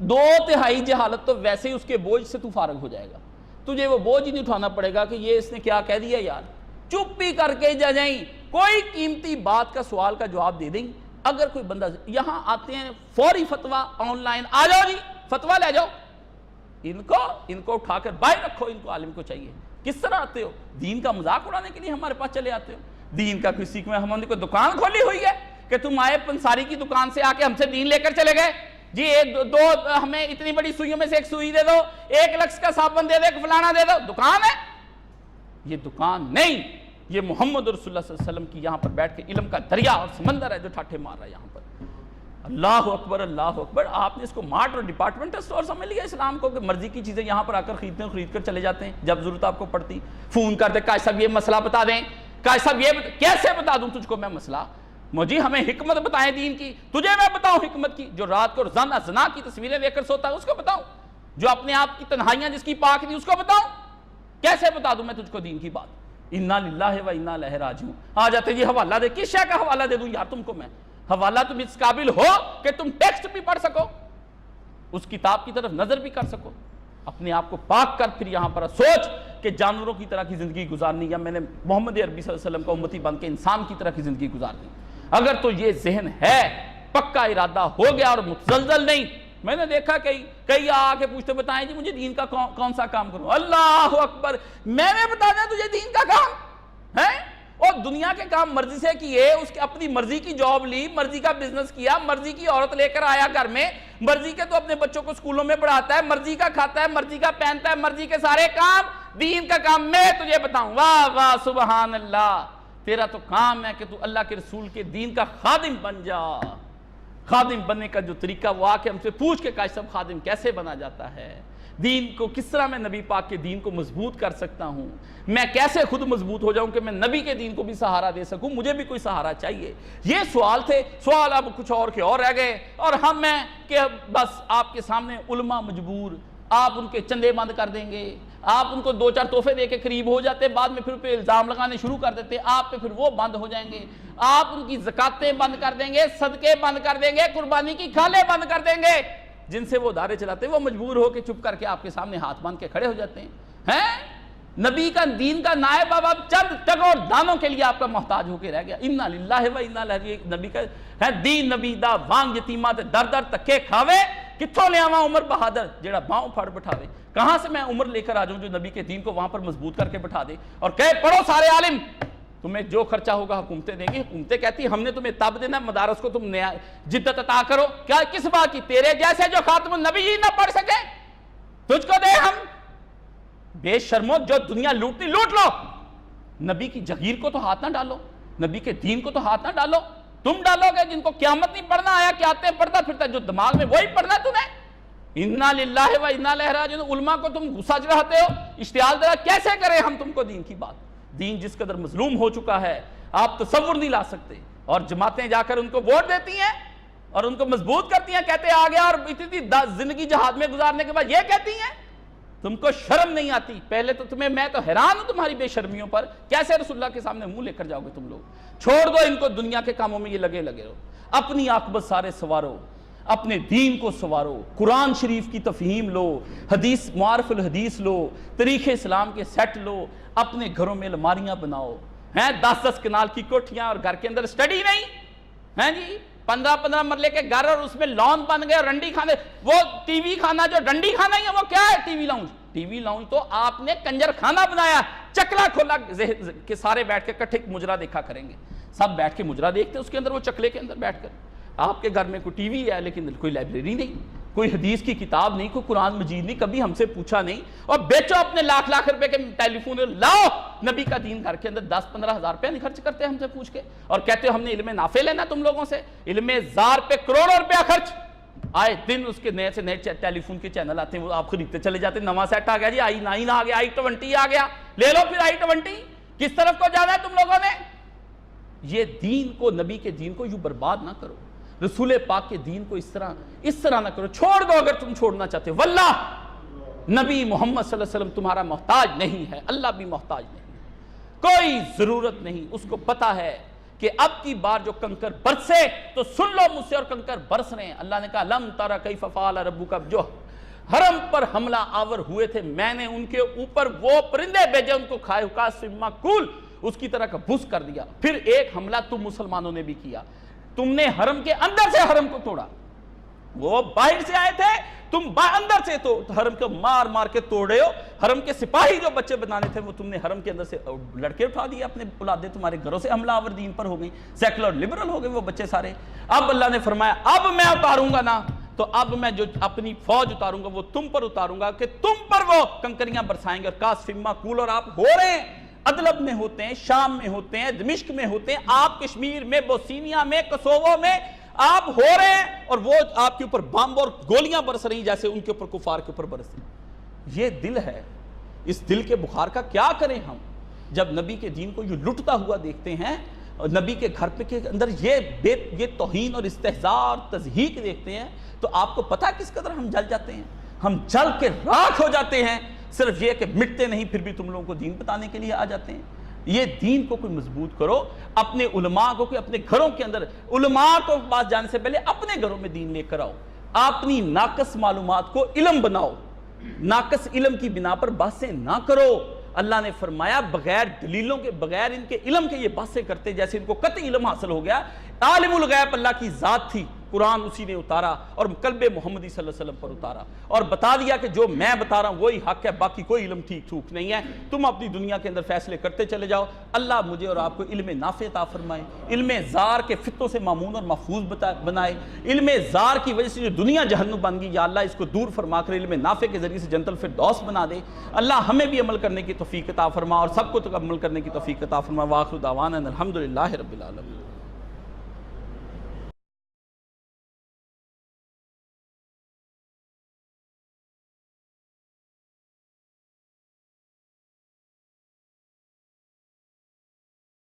2/3 جہالت تو ویسے ہی اس کے بوجھ سے تو فارغ ہو جائے گا، تجھے وہ بوجھ ہی نہیں اٹھانا پڑے گا کہ یہ اس نے کیا کہہ دیا یار، چپ ہی کر کے جا جائیں، کوئی قیمتی بات کا سوال کا جواب دے دیں۔ اگر کوئی بندہ یہاں آتے ہیں فوری فتویٰ آن لائن، آ جاؤ جی فتویٰ لے جاؤ، ان کو اٹھا کر باہر رکھو، ان کو عالم کو چاہیے۔ کس طرح آتے ہو؟ دین کا مذاق اڑانے کے لیے ہمارے پاس چلے آتے ہو؟ دین کا کوئی سیکھ میں ہم نے کوئی دکان کھولی ہوئی ہے کہ تم آئے پنساری کی دکان سے آ کے ہم سے دین لے کر چلے گئے؟ جی ایک دو ہمیں اتنی بڑی سوئیوں میں سے ایک سوئی دے دو، 1 لکس کا صابن دے دو، ایک فلانا دے دو، دکان ہے؟ یہ دکان نہیں، یہ محمد رسول اللہ صلی اللہ علیہ وسلم کی یہاں پر بیٹھ کے علم کا دریا اور سمندر ہے جو ٹھاٹھے مار رہا ہے یہاں پر۔ اللہ اکبر اللہ اکبر۔ آپ نے اس کو مارٹ اور ڈپارٹمنٹل اسٹور سمجھ لیا اسلام کو، کہ مرضی کی چیزیں یہاں پر آ کر خرید کر چلے جاتے ہیں، جب ضرورت آپ کو پڑتی فون کر دے، کاش صاحب یہ مسئلہ بتا دیں، کاش صاحب یہ کیسے بتا دوں تجھ کو میں مسئلہ، مجھے ہمیں حکمت بتائیں دین کی، تجھے میں بتاؤں حکمت کی، جو رات کو روزانہ زنا کی تصویریں لے کر سوتا ہے اس کو بتاؤں، جو اپنے آپ کی تنہائیاں جس کی پاک نہیں اس کو بتاؤں، کیسے بتا دوں میں تجھ کو دین کی بات؟ انا للہ و انا الیہ راجعون۔ آ جاتے جی حوالہ دے، کس شے کا حوالہ دے دوں یار تم کو میں؟ حوالہ تم اس قابل ہو کہ تم ٹیکسٹ بھی پڑھ سکو، اس کتاب کی طرف نظر بھی کر سکو، اپنے آپ کو پاک کر پھر یہاں پر سوچ کہ جانوروں کی طرح کی زندگی گزارنی یا میں نے محمد عربی صلی اللہ علیہ وسلم کا امتی بن کے انسان کی طرح کی زندگی گزارنی۔ اگر تو یہ ذہن ہے، پکا ارادہ ہو گیا اور متزلزل نہیں، میں نے دیکھا کئی آ کے پوچھتے بتائیں جی مجھے دین کا کون سا کام کروں؟ اللہ اکبر، میں نے بتا دیا تجھے دین کا کام ہے؟ اور دنیا کے کام مرضی سے کیے، اس کے اپنی مرضی کی جاب لی، مرضی کا بزنس کیا، مرضی کی عورت لے کر آیا گھر میں، مرضی کے تو اپنے بچوں کو اسکولوں میں پڑھاتا ہے، مرضی کا کھاتا ہے، مرضی کا پہنتا ہے، مرضی کے سارے کام، دین کا کام میں تجھے بتاؤں؟ واہ واہ سبحان اللہ، تیرا تو کام ہے کہ تو اللہ کے رسول کے دین کا خادم بن جا۔ خادم بننے کا جو طریقہ وہ آ کے ہم سے پوچھ کے کاش صاحب خادم کیسے بنا جاتا ہے، دین کو کس طرح میں نبی پاک کے دین کو مضبوط کر سکتا ہوں، میں کیسے خود مضبوط ہو جاؤں کہ میں نبی کے دین کو بھی سہارا دے سکوں، مجھے بھی کوئی سہارا چاہیے۔ یہ سوال تھے، سوال اب کچھ اور کے اور رہ گئے، اور ہم میں کہ بس آپ کے سامنے علماء مجبور، آپ ان کے چندے بند کر دیں گے، آپ ان کو 2-4 تحفے دے کے قریب ہو جاتے، بعد میں پھر الزام لگانے شروع کر دیتے، آپ پہ پھر وہ بند ہو جائیں گے، آپ ان کی زکاتیں بند کر دیں گے، صدقے بند کر دیں گے، قربانی کی کھالیں بند کر دیں گے، جن سے وہ ادارے چلاتے ہیں وہ مجبور ہو کے چپ کر کے آپ کے سامنے ہاتھ باندھ کے کھڑے ہو جاتے ہیں۔ نبی کا دین کا نائب اب چند ٹگوں اور دانوں کے لیے آپ کا محتاج ہو کے رہ گیا۔ انا للہ و انا الیہ، نبی کا ہے دین نبی دا وانگ یتیماں تے در در تکے کھاوے، کتھوں لے آواں عمر بہادر جیڑا باؤں پھڑ بٹھاوے؟ کہاں سے میں عمر لے کر آ جاؤں جو نبی کے دین کو وہاں پر مضبوط کر کے بٹھا دے اور کہے پڑھو سارے عالم، تمہیں جو خرچہ ہوگا حکومتیں دیں گی۔ حکومتیں کہتی ہیں ہم نے تمہیں تب دینا، مدارس کو تم نیا جدت عطا کرو، کیا کس بات کی؟ تیرے جیسے جو خاتم النبیین نہ پڑھ سکے تجھ کو دے ہم؟ بے شرمو، جو دنیا لوٹتی لوٹ لو، نبی کی جگیر کو تو ہاتھ نہ ڈالو، نبی کے دین کو تو ہاتھ نہ ڈالو۔ تم ڈالو گے جن کو قیامت نہیں پڑھنا آیا، کیا آتے ہیں پڑھتا پھرتا جو دماغ میں وہی پڑھنا تمہیں۔ انا للہ و انا الیہ راجعون، علماء کو تم غصہ چڑھاتے ہو، اشتعال درا، کیسے کریں ہم تم کو دین کی بات؟ دین جس قدر مظلوم ہو چکا ہے آپ تصور نہیں لا سکتے، اور جماعتیں جا کر ان کو ووٹ دیتی ہیں اور ان کو مضبوط کرتی ہیں، کہتے آ گیا، اور اتنی زندگی جہاد میں گزارنے کے بعد یہ کہتی ہیں، تم کو شرم نہیں آتی؟ پہلے تو تمہیں، میں تو حیران ہوں تمہاری بے شرمیوں پر، کیسے رسول اللہ کے سامنے منہ لے کر جاؤ گے تم لوگ؟ چھوڑ دو ان کو، دنیا کے کاموں میں یہ لگے رہو، اپنی عاقبت سارے سوارو، اپنے دین کو سنوارو، قرآن شریف کی تفہیم لو، حدیث معارف الحدیث لو، طریق اسلام کے سیٹ لو، اپنے گھروں میں الماریاں بناؤ، 10 کنال کی کوٹھیاں اور گھر کے اندر اسٹڈی نہیں ہیں جی، 15 مرلے کے گھر اور اس میں لان بن گئے، رنڈی کھانے، وہ ٹی وی کھانا جو ڈنڈی کھانا ہی ہے وہ کیا ہے؟ ٹی وی لاؤنج تو آپ نے کنجر کھانا بنایا، چکلا کھولا کہ سارے بیٹھ کے کٹھے مجرا دیکھا کریں گے، سب بیٹھ کے مجرا دیکھتے ہیں اس کے اندر، وہ چکلے کے اندر بیٹھ کر۔ آپ کے گھر میں کوئی ٹی وی ہے لیکن کوئی لائبریری نہیں، کوئی حدیث کی کتاب نہیں، کوئی قرآن مجید نہیں، کبھی ہم سے پوچھا نہیں، اور بیچو اپنے لاکھ روپے کے ٹیلی فون، لاؤ نبی کا دین گھر کے اندر 10-15 ہزار روپے نہیں خرچ کرتے ہم سے پوچھ کے، اور کہتے ہو ہم نے علم نافع لینا تم لوگوں سے، علم زار پہ کروڑوں روپیہ خرچ، آئے دن اس کے نئے سے نئے ٹیلی فون کے چینل آتے ہیں، وہ آپ خریدتے چلے جاتے ہیں، نواں سیٹ آ گیا جی، i9 آ گیا، i20 آ گیا، لے لو پھر i20، کس طرف کو جانا ہے تم لوگوں نے؟ یہ دین کو، نبی کے دین کو یوں برباد نہ کرو، رسول پاک کے دین کو اس طرح نہ کرو، چھوڑ دو اگر تم چھوڑنا چاہتے ہو، واللہ نبی محمد صلی اللہ علیہ وسلم تمہارا محتاج نہیں ہے، اللہ بھی محتاج نہیں ہے، کوئی ضرورت نہیں، اس کو پتا ہے کہ اب کی بار جو کنکر برسے تو سن لو مجھ سے، اور کنکر برس رہے ہیں۔ اللہ نے کہا لم تر کیف فعل ربک، جو حرم پر حملہ آور ہوئے تھے میں نے ان کے اوپر وہ پرندے بھیجے، ان کو کھائے حکاس معقول اس کی طرح کا بھس کر دیا۔ پھر ایک حملہ تم مسلمانوں نے بھی کیا، تم نے حرم کے اندر سے حرم کو توڑا، وہ باہر سے آئے تھے، تم اندر سے تو حرم کو مار مار کے توڑے ہو، حرم کے سپاہی جو بچے بنانے تھے وہ تم نے حرم کے اندر سے لڑکے اٹھا دیے، اپنے اولادیں تمہارے گھروں سے حملہ آور دین پر ہو گئی، سیکولر لبرل ہو گئے وہ بچے سارے۔ اب اللہ نے فرمایا اب میں اتاروں گا نا، تو اب میں جو اپنی فوج اتاروں گا وہ تم پر اتاروں گا کہ تم پر وہ کنکریاں برسائیں گے، اور کاسفم معقول، اور آپ ہو رہے ہیں، ادلب میں ہوتے ہیں، شام میں ہوتے ہیں، دمشق میں ہوتے ہیں، آپ کشمیر میں، بوسینیا میں، کسوو میں آپ ہو رہے ہیں، اور وہ آپ کے اوپر بم اور گولیاں برس رہی جیسے ان کے اوپر کفار کے اوپر برس رہی۔ یہ دل ہے، اس دل کے بخار کا کیا کریں ہم جب نبی کے دین کو یہ لٹتا ہوا دیکھتے ہیں، اور نبی کے گھر پہ کے اندر یہ توہین اور استہزاء اور تضحیق دیکھتے ہیں، تو آپ کو پتہ کس قدر ہم جل جاتے ہیں، ہم جل کے راکھ ہو جاتے ہیں، صرف یہ کہ مٹتے نہیں پھر بھی تم لوگوں کو دین بتانے کے لیے آ جاتے ہیں۔ یہ دین کو کوئی مضبوط کرو، اپنے علماء کو کوئی اپنے گھروں کے اندر، علماء کو پاس جانے سے پہلے اپنے گھروں میں دین لے کر آؤ، اپنی ناقص معلومات کو علم بناؤ، ناقص علم کی بنا پر بحثیں نہ کرو۔ اللہ نے فرمایا بغیر دلیلوں کے، بغیر ان کے علم کے یہ بحثیں کرتے جیسے ان کو قطعی علم حاصل ہو گیا۔ عالم الغیب اللہ کی ذات تھی، قرآن اسی نے اتارا اور قلب محمدی صلی اللہ علیہ وسلم پر اتارا، اور بتا دیا کہ جو میں بتا رہا ہوں وہی حق ہے، باقی کوئی علم ٹھیک ٹھوک نہیں ہے، تم اپنی دنیا کے اندر فیصلے کرتے چلے جاؤ۔ اللہ مجھے اور آپ کو علم نافع عطا فرمائے، علم زار کے فتنوں سے مامون اور محفوظ بنائے، علم زار کی وجہ سے جو دنیا جہنم بن گئی، یا اللہ اس کو دور فرما کر علم نافع کے ذریعے سے جنت الفردوس بنا دے۔ اللہ ہمیں بھی عمل کرنے کی توفیق عطا فرما، اور سب کو عمل کرنے کی توفیق عطا فرما۔ وآخر دعوانا الحمدللہ رب العالمین۔